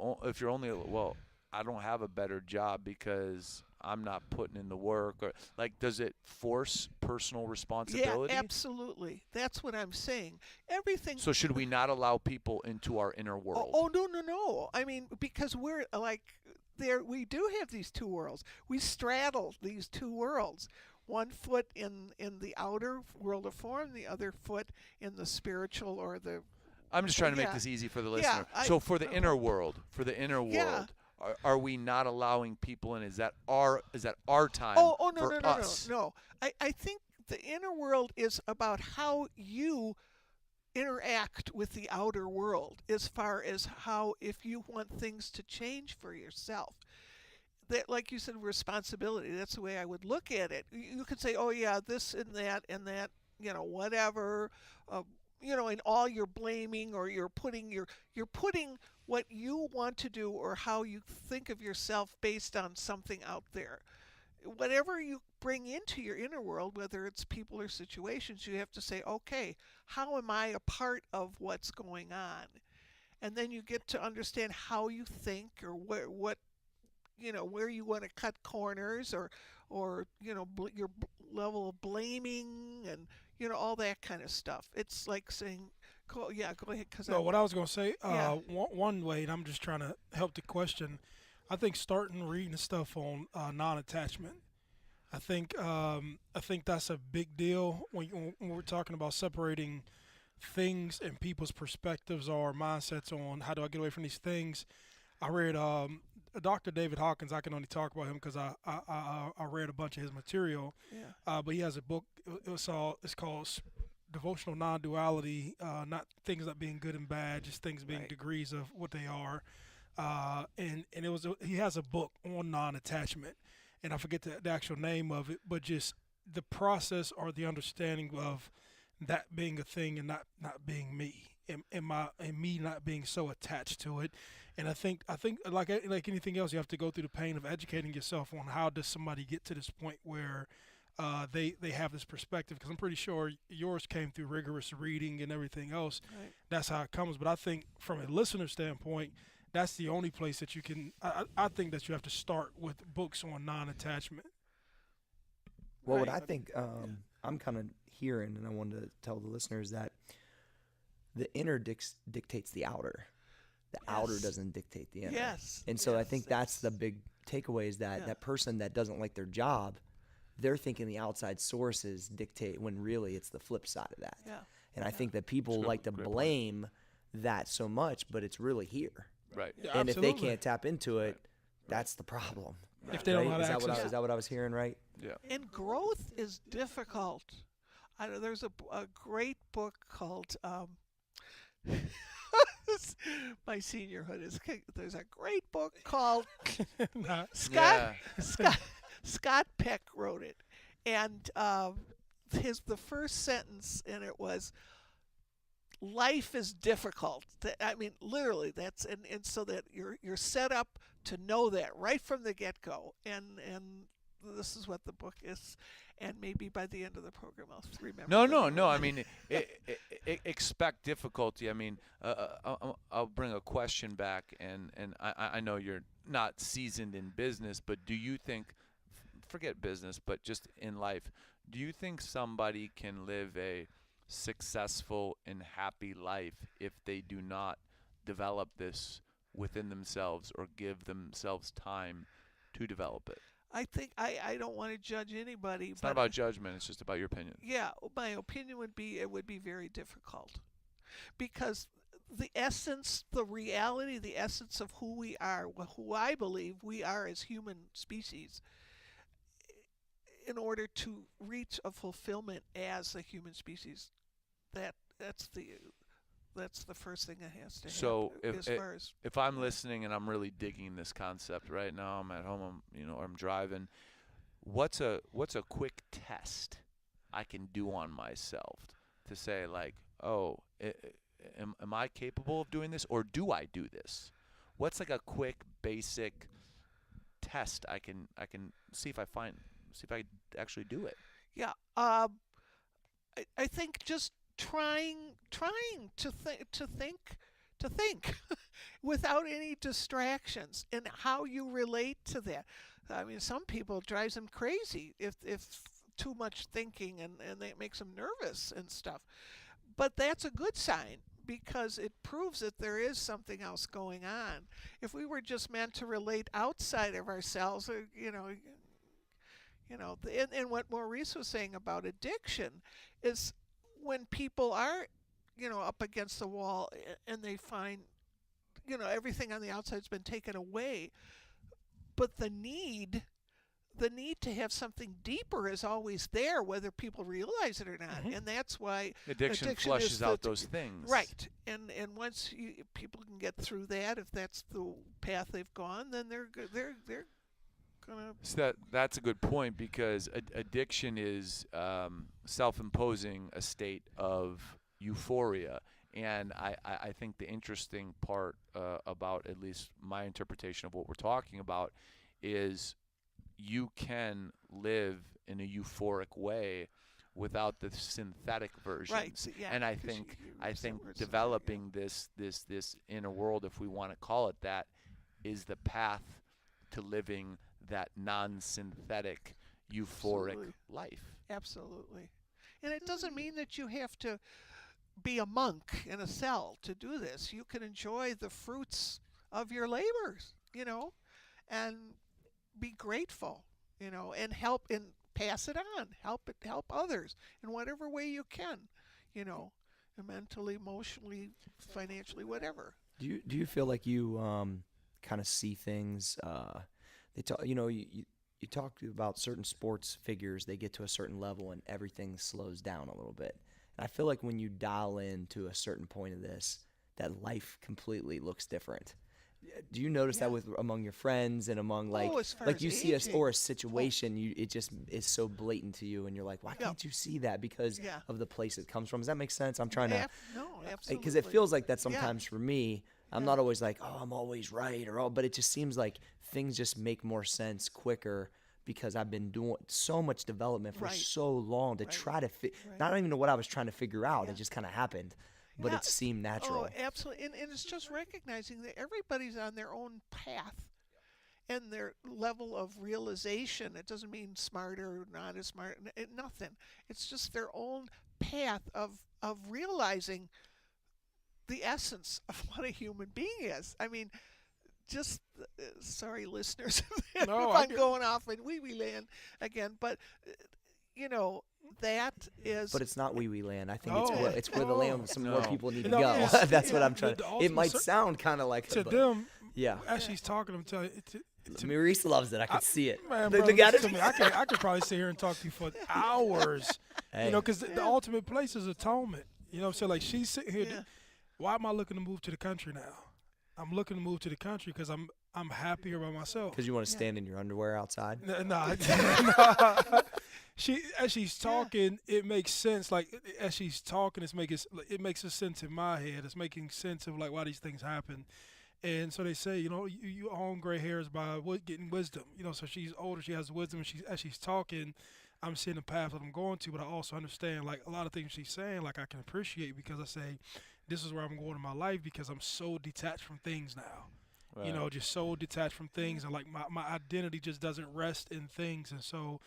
only, well, I don't have a better job because I'm not putting in the work, or like, does it force personal responsibility? Yeah, absolutely. That's what I'm saying. Everything. So should we not allow people into our inner world? Oh, no. I mean, because we're like there. We do have these two worlds. We straddle these two worlds. One foot in the outer world of form, the other foot in the spiritual or the. I'm just trying to make Yeah. this easy for the Yeah, listener. So for the inner world, Yeah. are we not allowing people in? Is that our time Oh no, for no. us? I think the inner world is about how you interact with the outer world, as far as how, if you want things to change for yourself, that, like you said, responsibility. That's the way I would look at it. You could say, oh yeah, this and that, whatever, and all you're blaming, or you're putting what you want to do or how you think of yourself based on something out there. Whatever you bring into your inner world, whether it's people or situations, you have to say, okay, how am I a part of what's going on? And then you get to understand how you think, or where you want to cut corners, or your level of blaming, and all that kind of stuff. It's like saying, go ahead. What I was going to say, Yeah. one way, and I'm just trying to help the question, I think starting reading stuff on non-attachment. I think that's a big deal when we're talking about separating things and people's perspectives or mindsets on how do I get away from these things. I read Dr. David Hawkins. I can only talk about him because I read a bunch of his material. Yeah. But he has a book. It's called Devotional Non-Duality. Not things not being good and bad, just things being Right. degrees of what they are. And he has a book on non-attachment, and I forget the actual name of it, but just the process or the understanding of that being a thing and not being me, and me not being so attached to it. And I think like anything else, you have to go through the pain of educating yourself on how does somebody get to this point where they have this perspective, because I'm pretty sure yours came through rigorous reading and everything else. Right. That's how it comes. But I think from a listener standpoint, that's the only place that you can. I think that you have to start with books on non-attachment. Well, what Right. I think I'm kind of hearing, and I wanted to tell the listeners that the inner dictates the outer. The outer Yes. doesn't dictate the inner. Yes. And so I Yes, think that's the big takeaway, is that Yeah. that person that doesn't like their job, they're thinking the outside sources dictate, when really it's the flip side of that. Yeah. And I think that people That's a like to great point. blame that so much, but it's really here. Right. Yeah, And if they absolutely. can't tap into it, that's the problem. If they don't Right? have Is that what access. is that what I was hearing, right? Yeah. And growth is difficult. I know there's a great book called my seniorhood is. There's a great book called Nah, Scott Peck wrote it, and the first sentence in it was, "Life is difficult." I mean, literally, that's and so that you're set up to know that right from the get go, and this is what the book is, and maybe by the end of the program I'll remember. No. I mean, expect difficulty. I mean, I'll bring a question back, and I know you're not seasoned in business, but do you think, forget business, but just in life, do you think somebody can live a successful and happy life if they do not develop this within themselves or give themselves time to develop it? I think I don't want to judge anybody. It's not about judgment. It's just about your opinion. Yeah, my opinion would be it would be very difficult, because the essence, the reality, the essence of who we are, who I believe we are as human species, in order to reach a fulfillment as a human species, that's the first thing that has to happen. So if I'm Yeah. listening and I'm really digging this concept right now, I'm at home, or I'm driving, what's a quick test I can do on myself to say, like, oh, am I capable of doing this, or do I do this? What's like a quick, basic test. I can see if I actually do it. Yeah. I think just trying to think without any distractions, and how you relate to that. I mean, some people it drives them crazy if too much thinking, and that makes them nervous and stuff. But that's a good sign, because it proves that there is something else going on. If we were just meant to relate outside of ourselves, and what Maurice was saying about addiction is when people are, up against the wall, and they find, everything on the outside's been taken away, but the need to have something deeper is always there, whether people realize it or not. And that's why Addiction flushes out those things. Right. And once people can get through that, if that's the path they've gone, then they're gonna. So that's a good point, because addiction is self-imposing a state of euphoria. And I think the interesting part about at least my interpretation of what we're talking about is you can live in a euphoric way without the synthetic versions. Right. So, yeah, and I 'cause think you developing this inner world, if we want to call it that, is the path to living that non-synthetic euphoric Absolutely. life. Absolutely. And it doesn't mean that you have to be a monk in a cell to do this. You can enjoy the fruits of your labors, and be grateful, and help and pass it on. Help others in whatever way you can, mentally, emotionally, financially, whatever. Do you feel like you kind of see things? They talk, you talk about certain sports figures. They get to a certain level and everything slows down a little bit. And I feel like when you dial in to a certain point of this, that life completely looks different. Do you notice that with among your friends and among as far like as you see aging. a situation, it just is so blatant to you, and you're like, why can't you see that because of the place it comes from? Does that make sense? I'm trying to No, absolutely. because it feels like that sometimes for me. I'm not always like, oh, I'm always right but it just seems like things just make more sense quicker because I've been doing so much development for so long to try to not even know what I was trying to figure out. It just kind of happened. But it seemed natural. Oh, absolutely. And it's just recognizing that everybody's on their own path and their level of realization. It doesn't mean smarter or not as smart, nothing. It's just their own path of realizing the essence of what a human being is. I mean, just, sorry, listeners, if I'm going off in wee-wee land again, but, that is. But it's not wee land. I think it's where the land. Some more people need to No, go. it's- That's what I'm trying. the It might ultimate sound kind of like to but them. yeah. As she's talking, I'm telling you, Maurice loves it. I could see it. man, Look bro, at listen it. to me. I could probably sit here and talk to you for hours. Hey. Because the ultimate place is atonement. You know what I'm saying? Like she's sitting here. Yeah. Why am I looking to move to the country now? I'm looking to move to the country because I'm happier by myself. Because you want to stand in your underwear outside. Nah. As she's talking, it makes sense. Like as she's talking, it makes a sense in my head. It's making sense of like why these things happen. And so they say, you own gray hairs by getting wisdom. So she's older, she has wisdom. And as she's talking, I'm seeing the path that I'm going to, but I also understand like a lot of things she's saying, like I can appreciate because I say, this is where I'm going in my life because I'm so detached from things now. Right. Just so detached from things, and like my identity just doesn't rest in things. And so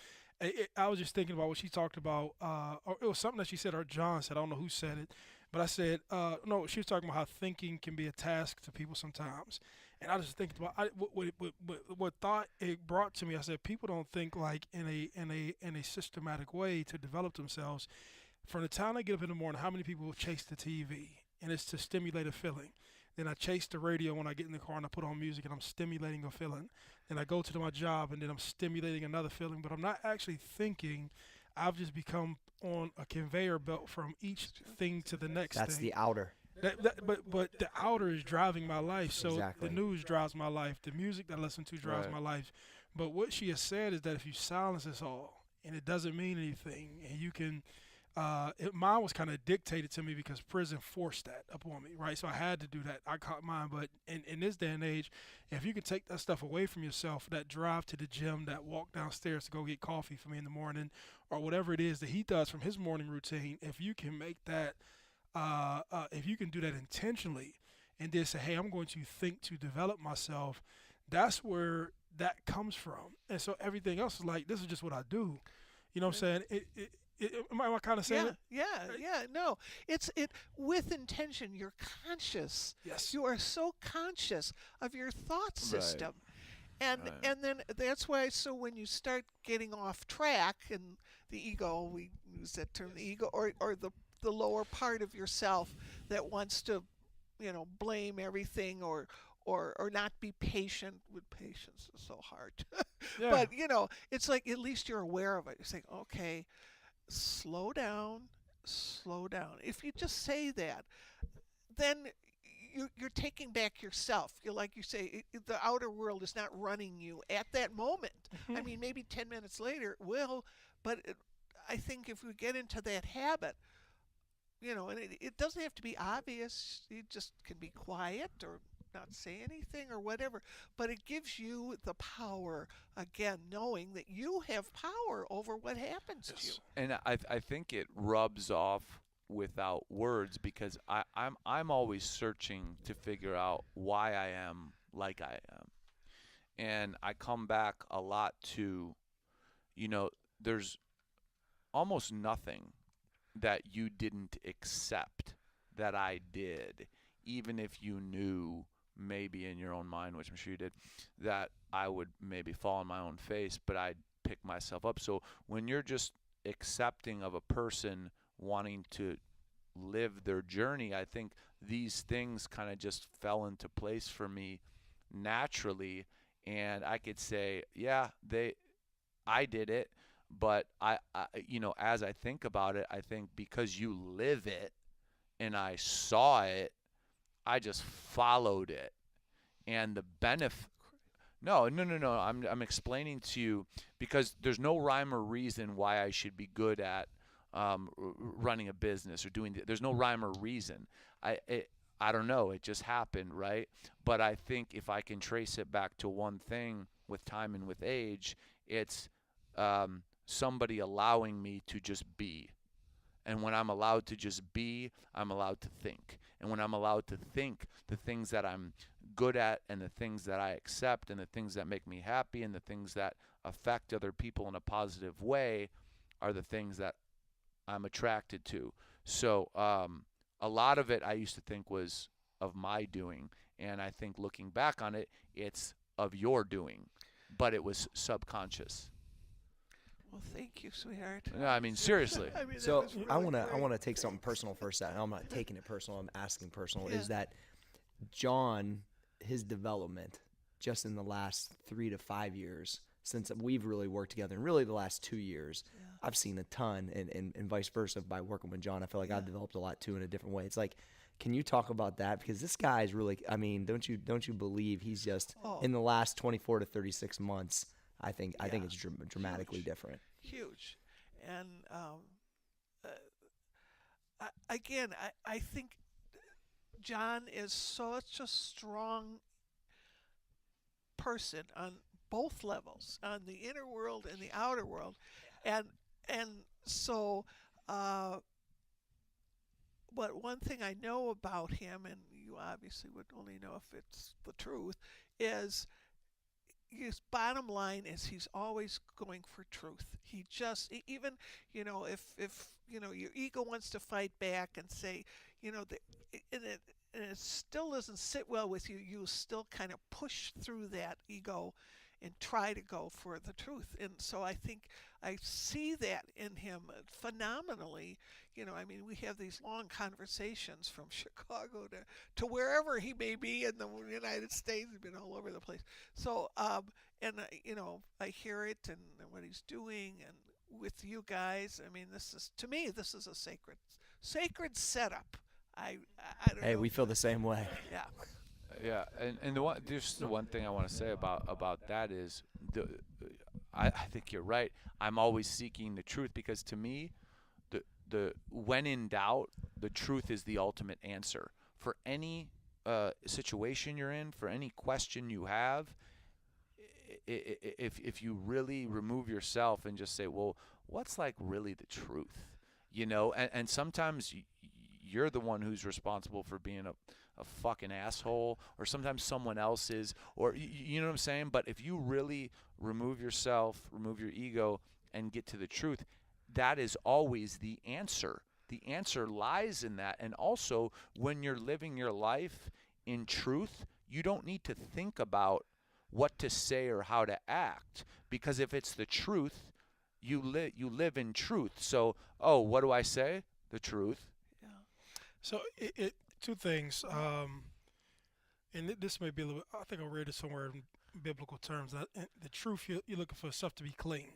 I was just thinking about what she talked about, or it was something that she said, or John said, I don't know who said it, but I said, no, she was talking about how thinking can be a task to people sometimes. And I just thinking about what thought it brought to me. I said, people don't think like in a systematic way to develop themselves. From the time I get up in the morning, how many people chase the TV? And it's to stimulate a feeling. Then I chase the radio when I get in the car and I put on music and I'm stimulating a feeling. Then I go to my job and then I'm stimulating another feeling. But I'm not actually thinking. I've just become on a conveyor belt from each thing to the next That's thing. the outer. But the outer is driving my life. So Exactly. the news drives my life. The music that I listen to drives my life. But what she has said is that if you silence this all and it doesn't mean anything and you can Mine was kind of dictated to me because prison forced that upon me, right? So I had to do that. I caught mine. But in this day and age, if you can take that stuff away from yourself, that drive to the gym, that walk downstairs to go get coffee for me in the morning, or whatever it is that he does from his morning routine, if you can make that, if you can do that intentionally and then say, hey, I'm going to think to develop myself, that's where that comes from. And so everything else is like, this is just what I do. You know what I'm saying? Am I kind of saying it? Yeah. No, it's with intention. You're conscious. Yes. You are so conscious of your thought system, and Right. and then that's why. So when you start getting off track, and the ego, we use that term, the ego, or the lower part of yourself that wants to, blame everything or not be patient. With patience is so hard. Yeah. But it's like at least you're aware of it. You're saying, okay, slow down, slow down. If you just say that, then you're taking back yourself. You're like you say, the outer world is not running you at that moment. I mean, maybe 10 minutes later it will, but I think if we get into that habit, and it doesn't have to be obvious. You just can be quiet or not say anything or whatever, but it gives you the power, again, knowing that you have power over what happens to you. And I think it rubs off without words because I'm always searching to figure out why I am like I am. And I come back a lot to, there's almost nothing that you didn't accept that I did, even if you knew maybe in your own mind, which I'm sure you did, that I would maybe fall on my own face, but I'd pick myself up. So when you're just accepting of a person wanting to live their journey, I think these things kind of just fell into place for me naturally. And I could say, yeah, I did it, but I as I think about it, I think because you live it and I saw it, I just followed it. And the benefit, no, I'm explaining to you because there's no rhyme or reason why I should be good at running a business or there's no rhyme or reason. I don't know. It just happened, right? But I think if I can trace it back to one thing with time and with age, it's somebody allowing me to just be. And when I'm allowed to just be, I'm allowed to think. And when I'm allowed to think, the things that I'm good at and the things that I accept and the things that make me happy and the things that affect other people in a positive way are the things that I'm attracted to. So a lot of it I used to think was of my doing. And I think looking back on it, it's of your doing. But it was subconscious. Well, thank you, sweetheart. No, I mean, seriously. I mean, that So was really I want great. to take something personal for a second. I'm not taking it personal. I'm asking personal. Yeah. Is that John, his development, just in the last 3 to 5 years since we've really worked together, and really the last 2 years, I've seen a ton, and vice versa by working with John. I feel like I've developed a lot too in a different way. It's like, can you talk about that? Because this guy is really, I mean, don't you believe he's just in the last 24 to 36 months? I think it's dramatically Huge. different. Huge. And I think John is such a strong person on both levels, on the inner world and the outer world, and so. But one thing I know about him, and you obviously would only know if it's the truth, is his bottom line is he's always going for truth. He just, even, if your ego wants to fight back and say, and it still doesn't sit well with you, you still kind of push through that ego and try to go for the truth. And so I think I see that in him phenomenally. I mean, we have these long conversations from Chicago to wherever he may be in the United States. He's been all over the place. So, I hear it and what he's doing and with you guys. I mean, to me, this is a sacred setup. I don't know. Hey, we feel the same way. Yeah. Yeah, and just the one thing I want to say about that is, I think you're right. I'm always seeking the truth because to me, when in doubt, the truth is the ultimate answer for any situation you're in, for any question you have. If you really remove yourself and just say, well, what's like really the truth, and sometimes you're the one who's responsible for being a fucking asshole, or sometimes someone else is, or you know what I'm saying? But if you really remove yourself, remove your ego, and get to the truth, that is always the answer. The answer lies in that. And also, when you're living your life in truth, you don't need to think about what to say or how to act, because if it's the truth, you live in truth. So, what do I say? The truth. Yeah. So two things, and this may be a little bit, I think I read it somewhere in biblical terms, that the truth, you're looking for stuff to be clean.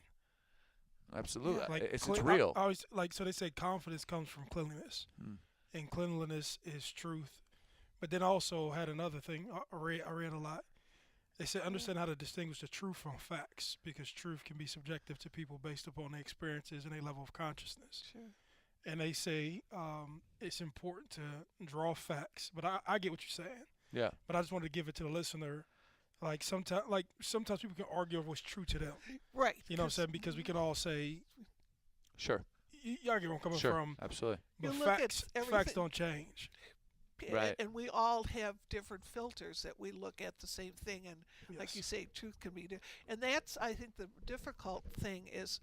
Absolutely. Like it's I real. always, so they say confidence comes from cleanliness, and cleanliness is truth. But then I also had another thing I read a lot. They said understand how to distinguish the truth from facts, because truth can be subjective to people based upon their experiences and their level of consciousness. Sure. And they say it's important to draw facts. But I get what you're saying. Yeah. But I just wanted to give it to the listener. Like sometimes people can argue over what's true to them. Right. You know what I'm saying? Because we can all say, Sure. y'all get where I'm coming Sure. from. Absolutely. But You look at facts everything- don't change. Right. And we all have different filters that we look at the same thing, and like Yes. you say, truth can be different. And that's, I think, the difficult thing is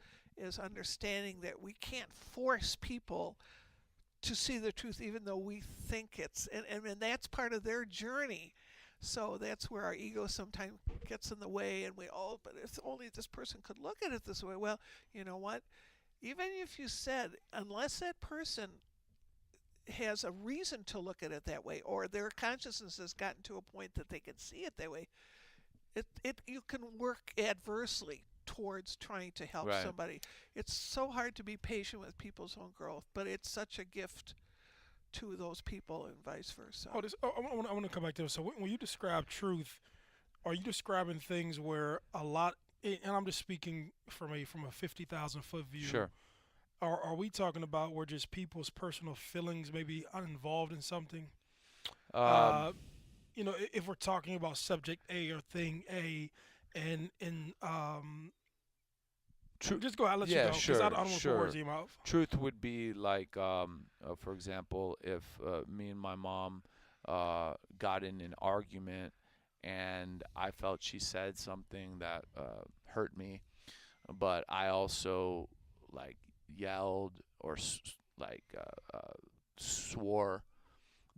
understanding that we can't force people to see the truth, even though we think it's, and that's part of their journey. So that's where our ego sometimes gets in the way, and but if only this person could look at it this way. Well, you know what? Even if you said, unless that person has a reason to look at it that way, or their consciousness has gotten to a point that they can see it that way, you can work adversely towards trying to help Right. somebody. It's so hard to be patient with people's own growth, but it's such a gift to those people and vice versa. I want to come back to this. So when you describe truth, are you describing things where a lot, and I'm just speaking from a 50,000-foot view. Sure. Are we talking about where just people's personal feelings may be uninvolved in something? If we're talking about subject A or thing A, and just go ahead, I'll let you go, 'cause sure, I don't want to sure. put words in your mouth. Truth would be like, for example, if me and my mom got in an argument and I felt she said something that hurt me, but I also like yelled or swore.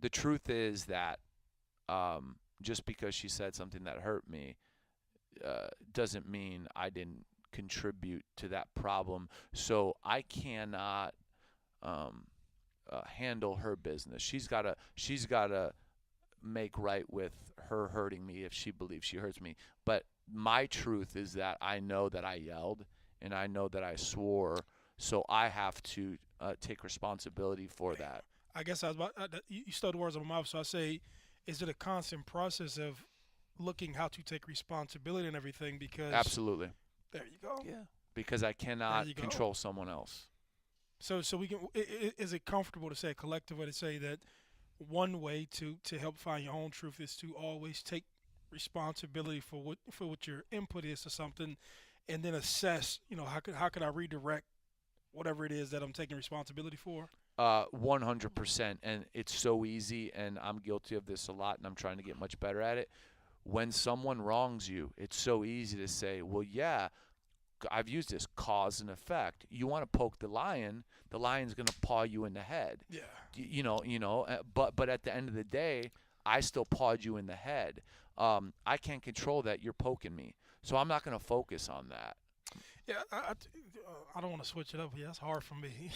The truth is that just because she said something that hurt me doesn't mean I didn't contribute to that problem. So I cannot handle her business. She's gotta make right with her hurting me if she believes she hurts me. But my truth is that I know that I yelled and I know that I swore, so I have to take responsibility for that. I guess I was about you stole the words out of my mouth. So I say, is it a constant process of looking how to take responsibility and everything? Because Absolutely. there you go. Yeah. Because I cannot There you go. control someone else. So we can. Is it comfortable to say a collective way to say that one way to help find your own truth is to always take responsibility for what your input is to something, and then assess. How could I redirect whatever it is that I'm taking responsibility for? 100%, and it's so easy, and I'm guilty of this a lot, and I'm trying to get much better at it. When someone wrongs you, it's so easy to say, well, yeah, I've used this cause and effect. You want to poke the lion's going to paw you in the head. Yeah. But at the end of the day, I still pawed you in the head. I can't control that you're poking me, so I'm not going to focus on that. Yeah. I don't want to switch it up. Yeah, that's hard for me.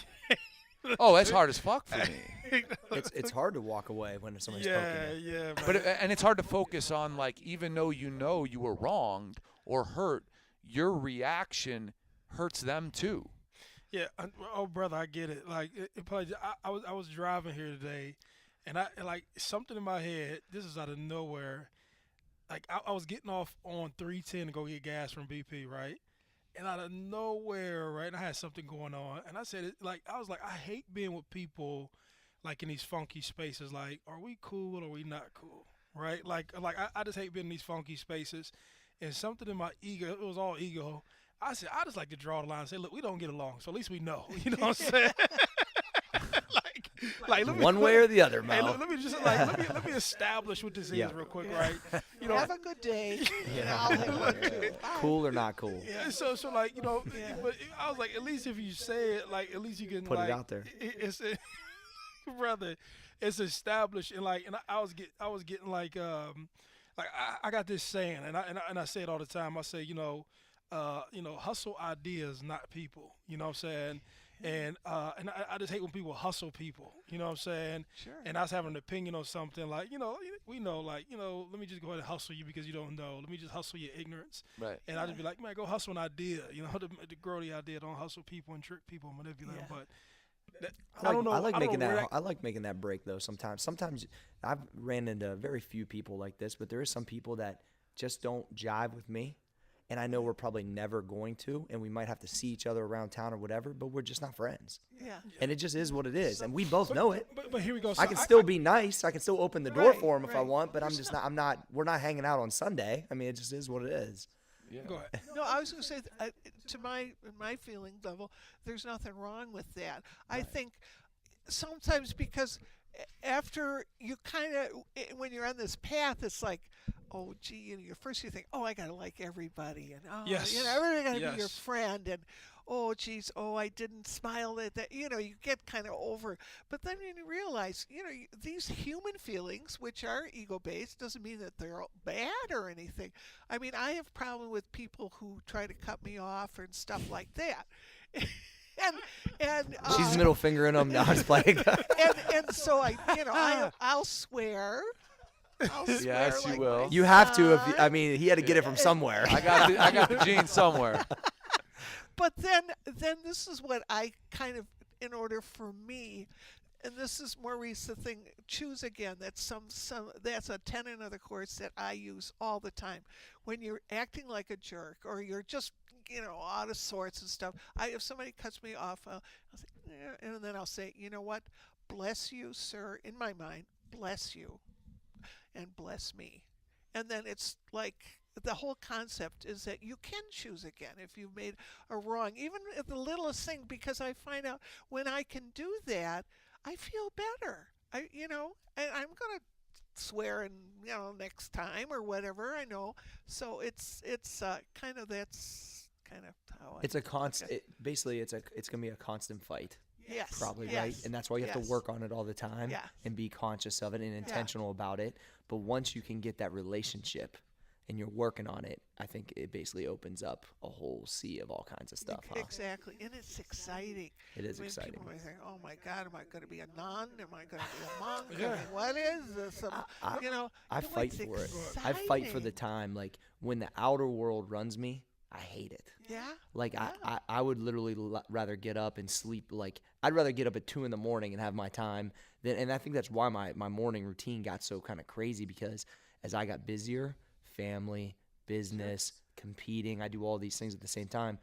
Oh, that's hard as fuck for me. It's hard to walk away when somebody's poking you. Yeah. But and it's hard to focus on, like, even though you know you were wronged or hurt, your reaction hurts them too. Yeah. Oh, brother, I get it. Like, I was driving here today, and I like something in my head. This is out of nowhere. Like I was getting off on 310 to go get gas from BP, right? and out of nowhere, right, I had something going on, and I said, I was like, I hate being with people, like in these funky spaces. Like, are we cool or are we not cool, right? I just hate being in these funky spaces, and something in my ego, it was all ego. I said, I just like to draw the line and say, look, we don't get along, so at least we know. You know what I'm saying? Let me, One way or the other, hey, Mo. let me just let me establish what this is real quick, right? You know, Have a good day. Yeah. I'll have one too. Bye. Cool or not cool? yeah, so but I was like, at least if you say it, like, at least you can Put it out there. It's brother, it's established, and I was getting I got this saying, and I say it all the time. I say, hustle ideas, not people. You know what I'm saying? And I just hate when people hustle people. You know what I'm saying? Sure. And I was having an opinion on something we know, let me just go ahead and hustle you because you don't know. Let me just hustle your ignorance. Right. And I just be like, man, go hustle an idea. To grow the idea. Don't hustle people and trick people and manipulate them. But I don't know. I like making know where that. I like making that break though. Sometimes I've ran into very few people like this, but there is some people that just don't jive with me, and I know we're probably never going to, and we might have to see each other around town or whatever, but we're just not friends. Yeah. And it just is what it is, and we both know it. But here we go. I can still be nice. I can still open the door Right, for him if I right. want, but we're not hanging out on Sunday. I mean, it just is what it is. Yeah. Go ahead. No, I was going to say, to my feeling level, there's nothing wrong with that. I think sometimes because after you kind of, when you're on this path, it's like, oh, gee, you think, oh, I got to like everybody, and Yes. everybody got to be your Yes. friend, and oh, geez, I didn't smile at that. You get kind of over. But then you realize, these human feelings, which are ego-based, doesn't mean that they're bad or anything. I mean, I have problem with people who try to cut me off and stuff like that. and She's middle fingering him. Now it's like, and so I'll swear. Yes, you will. you have to. He had to get it from somewhere. I got the gene somewhere. But then this is what I kind of, in order for me, and this is more recent thing, choose again. That's that's a tenet of the course that I use all the time. When you're acting like a jerk or you're just out of sorts and stuff, if somebody cuts me off, I'll say, and then I'll say, you know what, bless you, sir. In my mind, bless you, and bless me, and then it's like. The whole concept is that you can choose again if you've made a wrong, even at the littlest thing, because I find out when I can do that, I feel better. And I'm going to swear and next time or whatever, I know. So it's kind of that's kind of how It's a constant. Basically, it's going to be a constant fight. Yes. Probably yes, right, and that's why you have yes. to work on it all the time Yeah. and be conscious of it and intentional about it. But once you can get that relationship and you're working on it, I think it basically opens up a whole sea of all kinds of stuff. Huh? Exactly, and it's exciting. It is When exciting. People might think, "Oh my God, am I going to be a nun? Am I going to be a monk? I mean, what is this?" I fight it's for it. I fight for the exciting. time. Like when the outer world runs me, I hate it. Yeah. Like I would literally rather get up and sleep. Like I'd rather get up at 2 a.m. and have my time. And I think that's why my morning routine got so kind of crazy, because as I got busier, family, business, competing, I do all these things at the same time.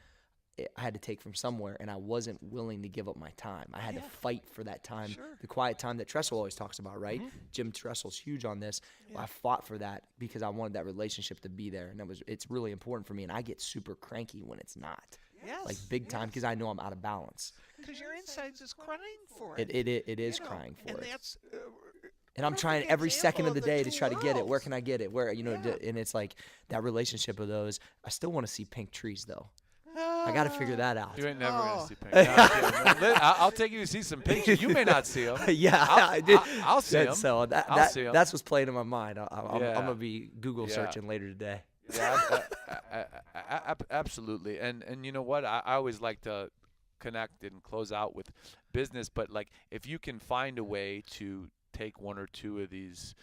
I had to take from somewhere, and I wasn't willing to give up my time. I had to fight for that time, Sure. the quiet time that Tressel always talks about, right? Jim Tressel's huge on this. Yeah. I fought for that because I wanted that relationship to be there, and it's really important for me. And I get super cranky when it's not, Yes. like big time, because I know I'm out of balance. Because your insides is crying for it. It is crying for and it. that's And I'm perfect trying every second example of the of day the to two try to get it. Where worlds. can I get it? Where Yeah. and it's like that relationship of those. I still want to see pink trees though. I got to figure that out. You ain't never Oh. gonna see pink. No, I'm kidding, man. I'll take you to see some pink. You may not see them. Yeah, I'll- I did. I'll see 'em. So I'll see 'em. that's what's playing in my mind. I'm Yeah. gonna be Google Yeah. searching later today. Yeah, absolutely. And you know what? I always like to connect and close out with business, but like if you can find a way to take one or two of these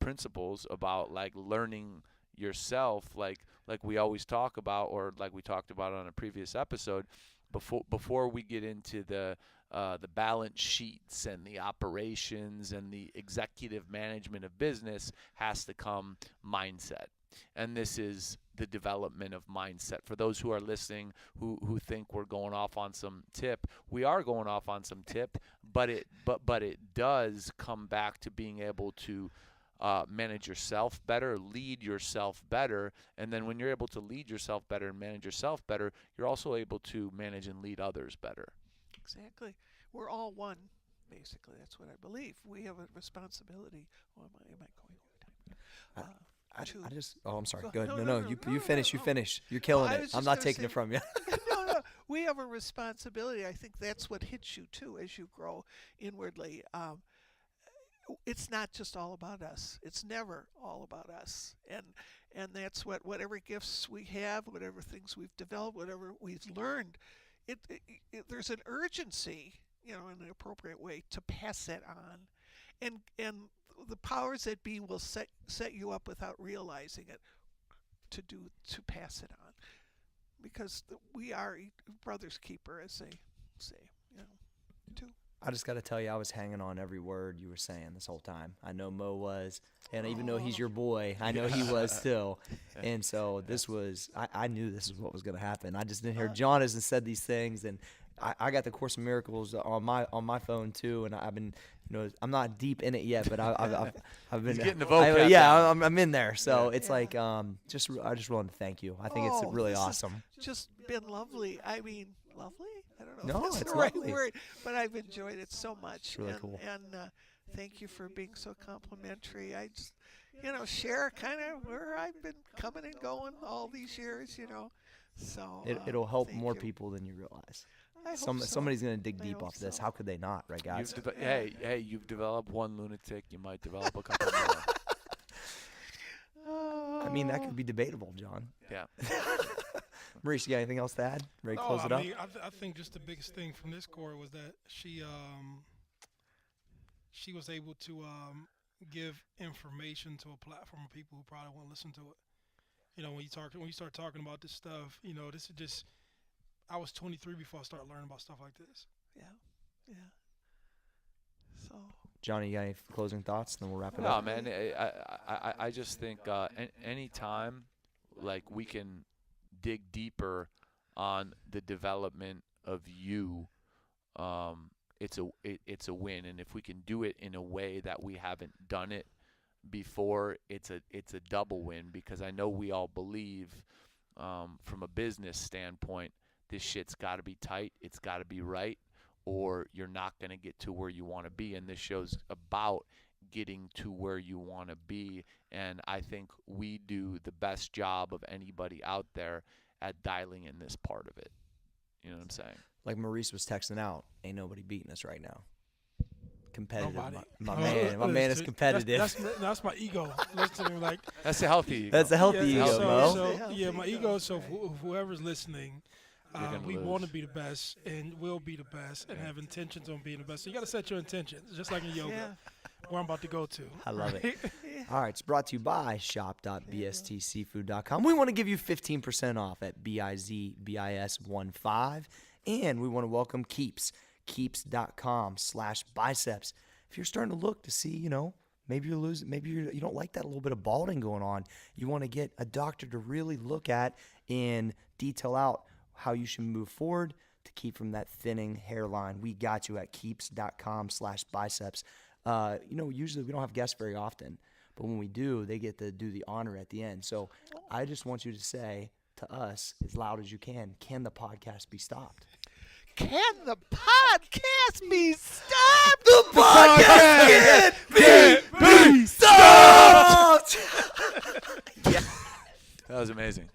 principles about like learning yourself, like we always talk about, or like we talked about on a previous episode, before we get into the balance sheets and the operations and the executive management of business, has to come mindset. And this is the development of mindset. For those who are listening who think we're going off on some tip, we are going off on some tip, but it does come back to being able to manage yourself better, lead yourself better, and then when you're able to lead yourself better and manage yourself better, you're also able to manage and lead others better. Exactly. We're all one, basically. That's what I believe. We have a responsibility. Oh, am I going over time? I just. Oh, I'm sorry. Go- Go ahead. no, No, no, you no, finish. no, You no. finish. You're killing I it. was I'm just not gonna taking say- it from you. no, we have a responsibility. I think that's what hits you too as you grow inwardly. It's not just all about us. It's never all about us, and that's whatever gifts we have, whatever things we've developed, whatever we've learned. There's an urgency, in an appropriate way to pass that on, and the powers that be will set you up without realizing it to pass it on, because we are brother's keeper, as they say, too. I just got to tell you, I was hanging on every word you were saying this whole time. I know Mo was, and even though he's your boy, I know he was too. And so this was, I knew this is what was going to happen. I just didn't hear John hasn't said these things, and I got the Course in Miracles on my phone too, and I've been, I'm not deep in it yet, but I've been He's getting the vocab yeah, down. I'm in there. So it's Yeah. like I just wanted to thank you. I think it's really This has awesome. just been lovely. I mean, lovely? I don't know No, if that's it's the right lovely. word, but I've enjoyed it so much. It's really cool. And thank you for being so complimentary. I just, share kind of where I've been coming and going all these years, So It'll help thank more you. people than you realize. I hope so. Somebody's gonna dig I deep hope off this. so. How could they not, right, guys? You've developed one lunatic, you might develop a couple more. I mean, that could be debatable, John. Yeah. Maurice, you got anything else to add? Ready to No, close it I up? mean, I think just the biggest thing from this core was that she was able to give information to a platform of people who probably won't listen to it. When you start talking about this stuff, this is just. I was 23 before I started learning about stuff like this. Yeah. So. Johnny, you got any closing thoughts? Then we'll wrap it No, up. man. I just think any time like we can dig deeper on the development of you, it's a win. And if we can do it in a way that we haven't done it before, it's a double win, because I know we all believe from a business standpoint, this shit's got to be tight, it's got to be right, or you're not going to get to where you want to be. And this show's about getting to where you want to be. And I think we do the best job of anybody out there at dialing in this part of it. You know what I'm saying? Like Maurice was texting out, ain't nobody beating us right now. Competitive. Nobody. My man is competitive. That's my ego. Listen to me like. That's a healthy ego. That's a healthy Yeah, ego, so, Mo. so, yeah, my ego. So whoever's listening, You're gonna we lose. want to be the best and will be the best and have intentions on being the best. So you got to set your intentions, just like in yoga, Yeah. where I'm about to go to. I love it. right? All right, it's brought to you by shop.bstseafood.com. We want to give you 15% off at BIZBIS15. And we want to welcome Keeps, keeps.com/biceps. If you're starting to look to see, maybe you're losing, maybe you don't like that little bit of balding going on, you want to get a doctor to really look at and detail out how you should move forward to keep from that thinning hairline. We got you at keeps.com/biceps. Usually we don't have guests very often, but when we do, they get to do the honor at the end. So I just want you to say to us as loud as you can the podcast be stopped? Can the podcast be stopped? The podcast can't be stopped! That was amazing.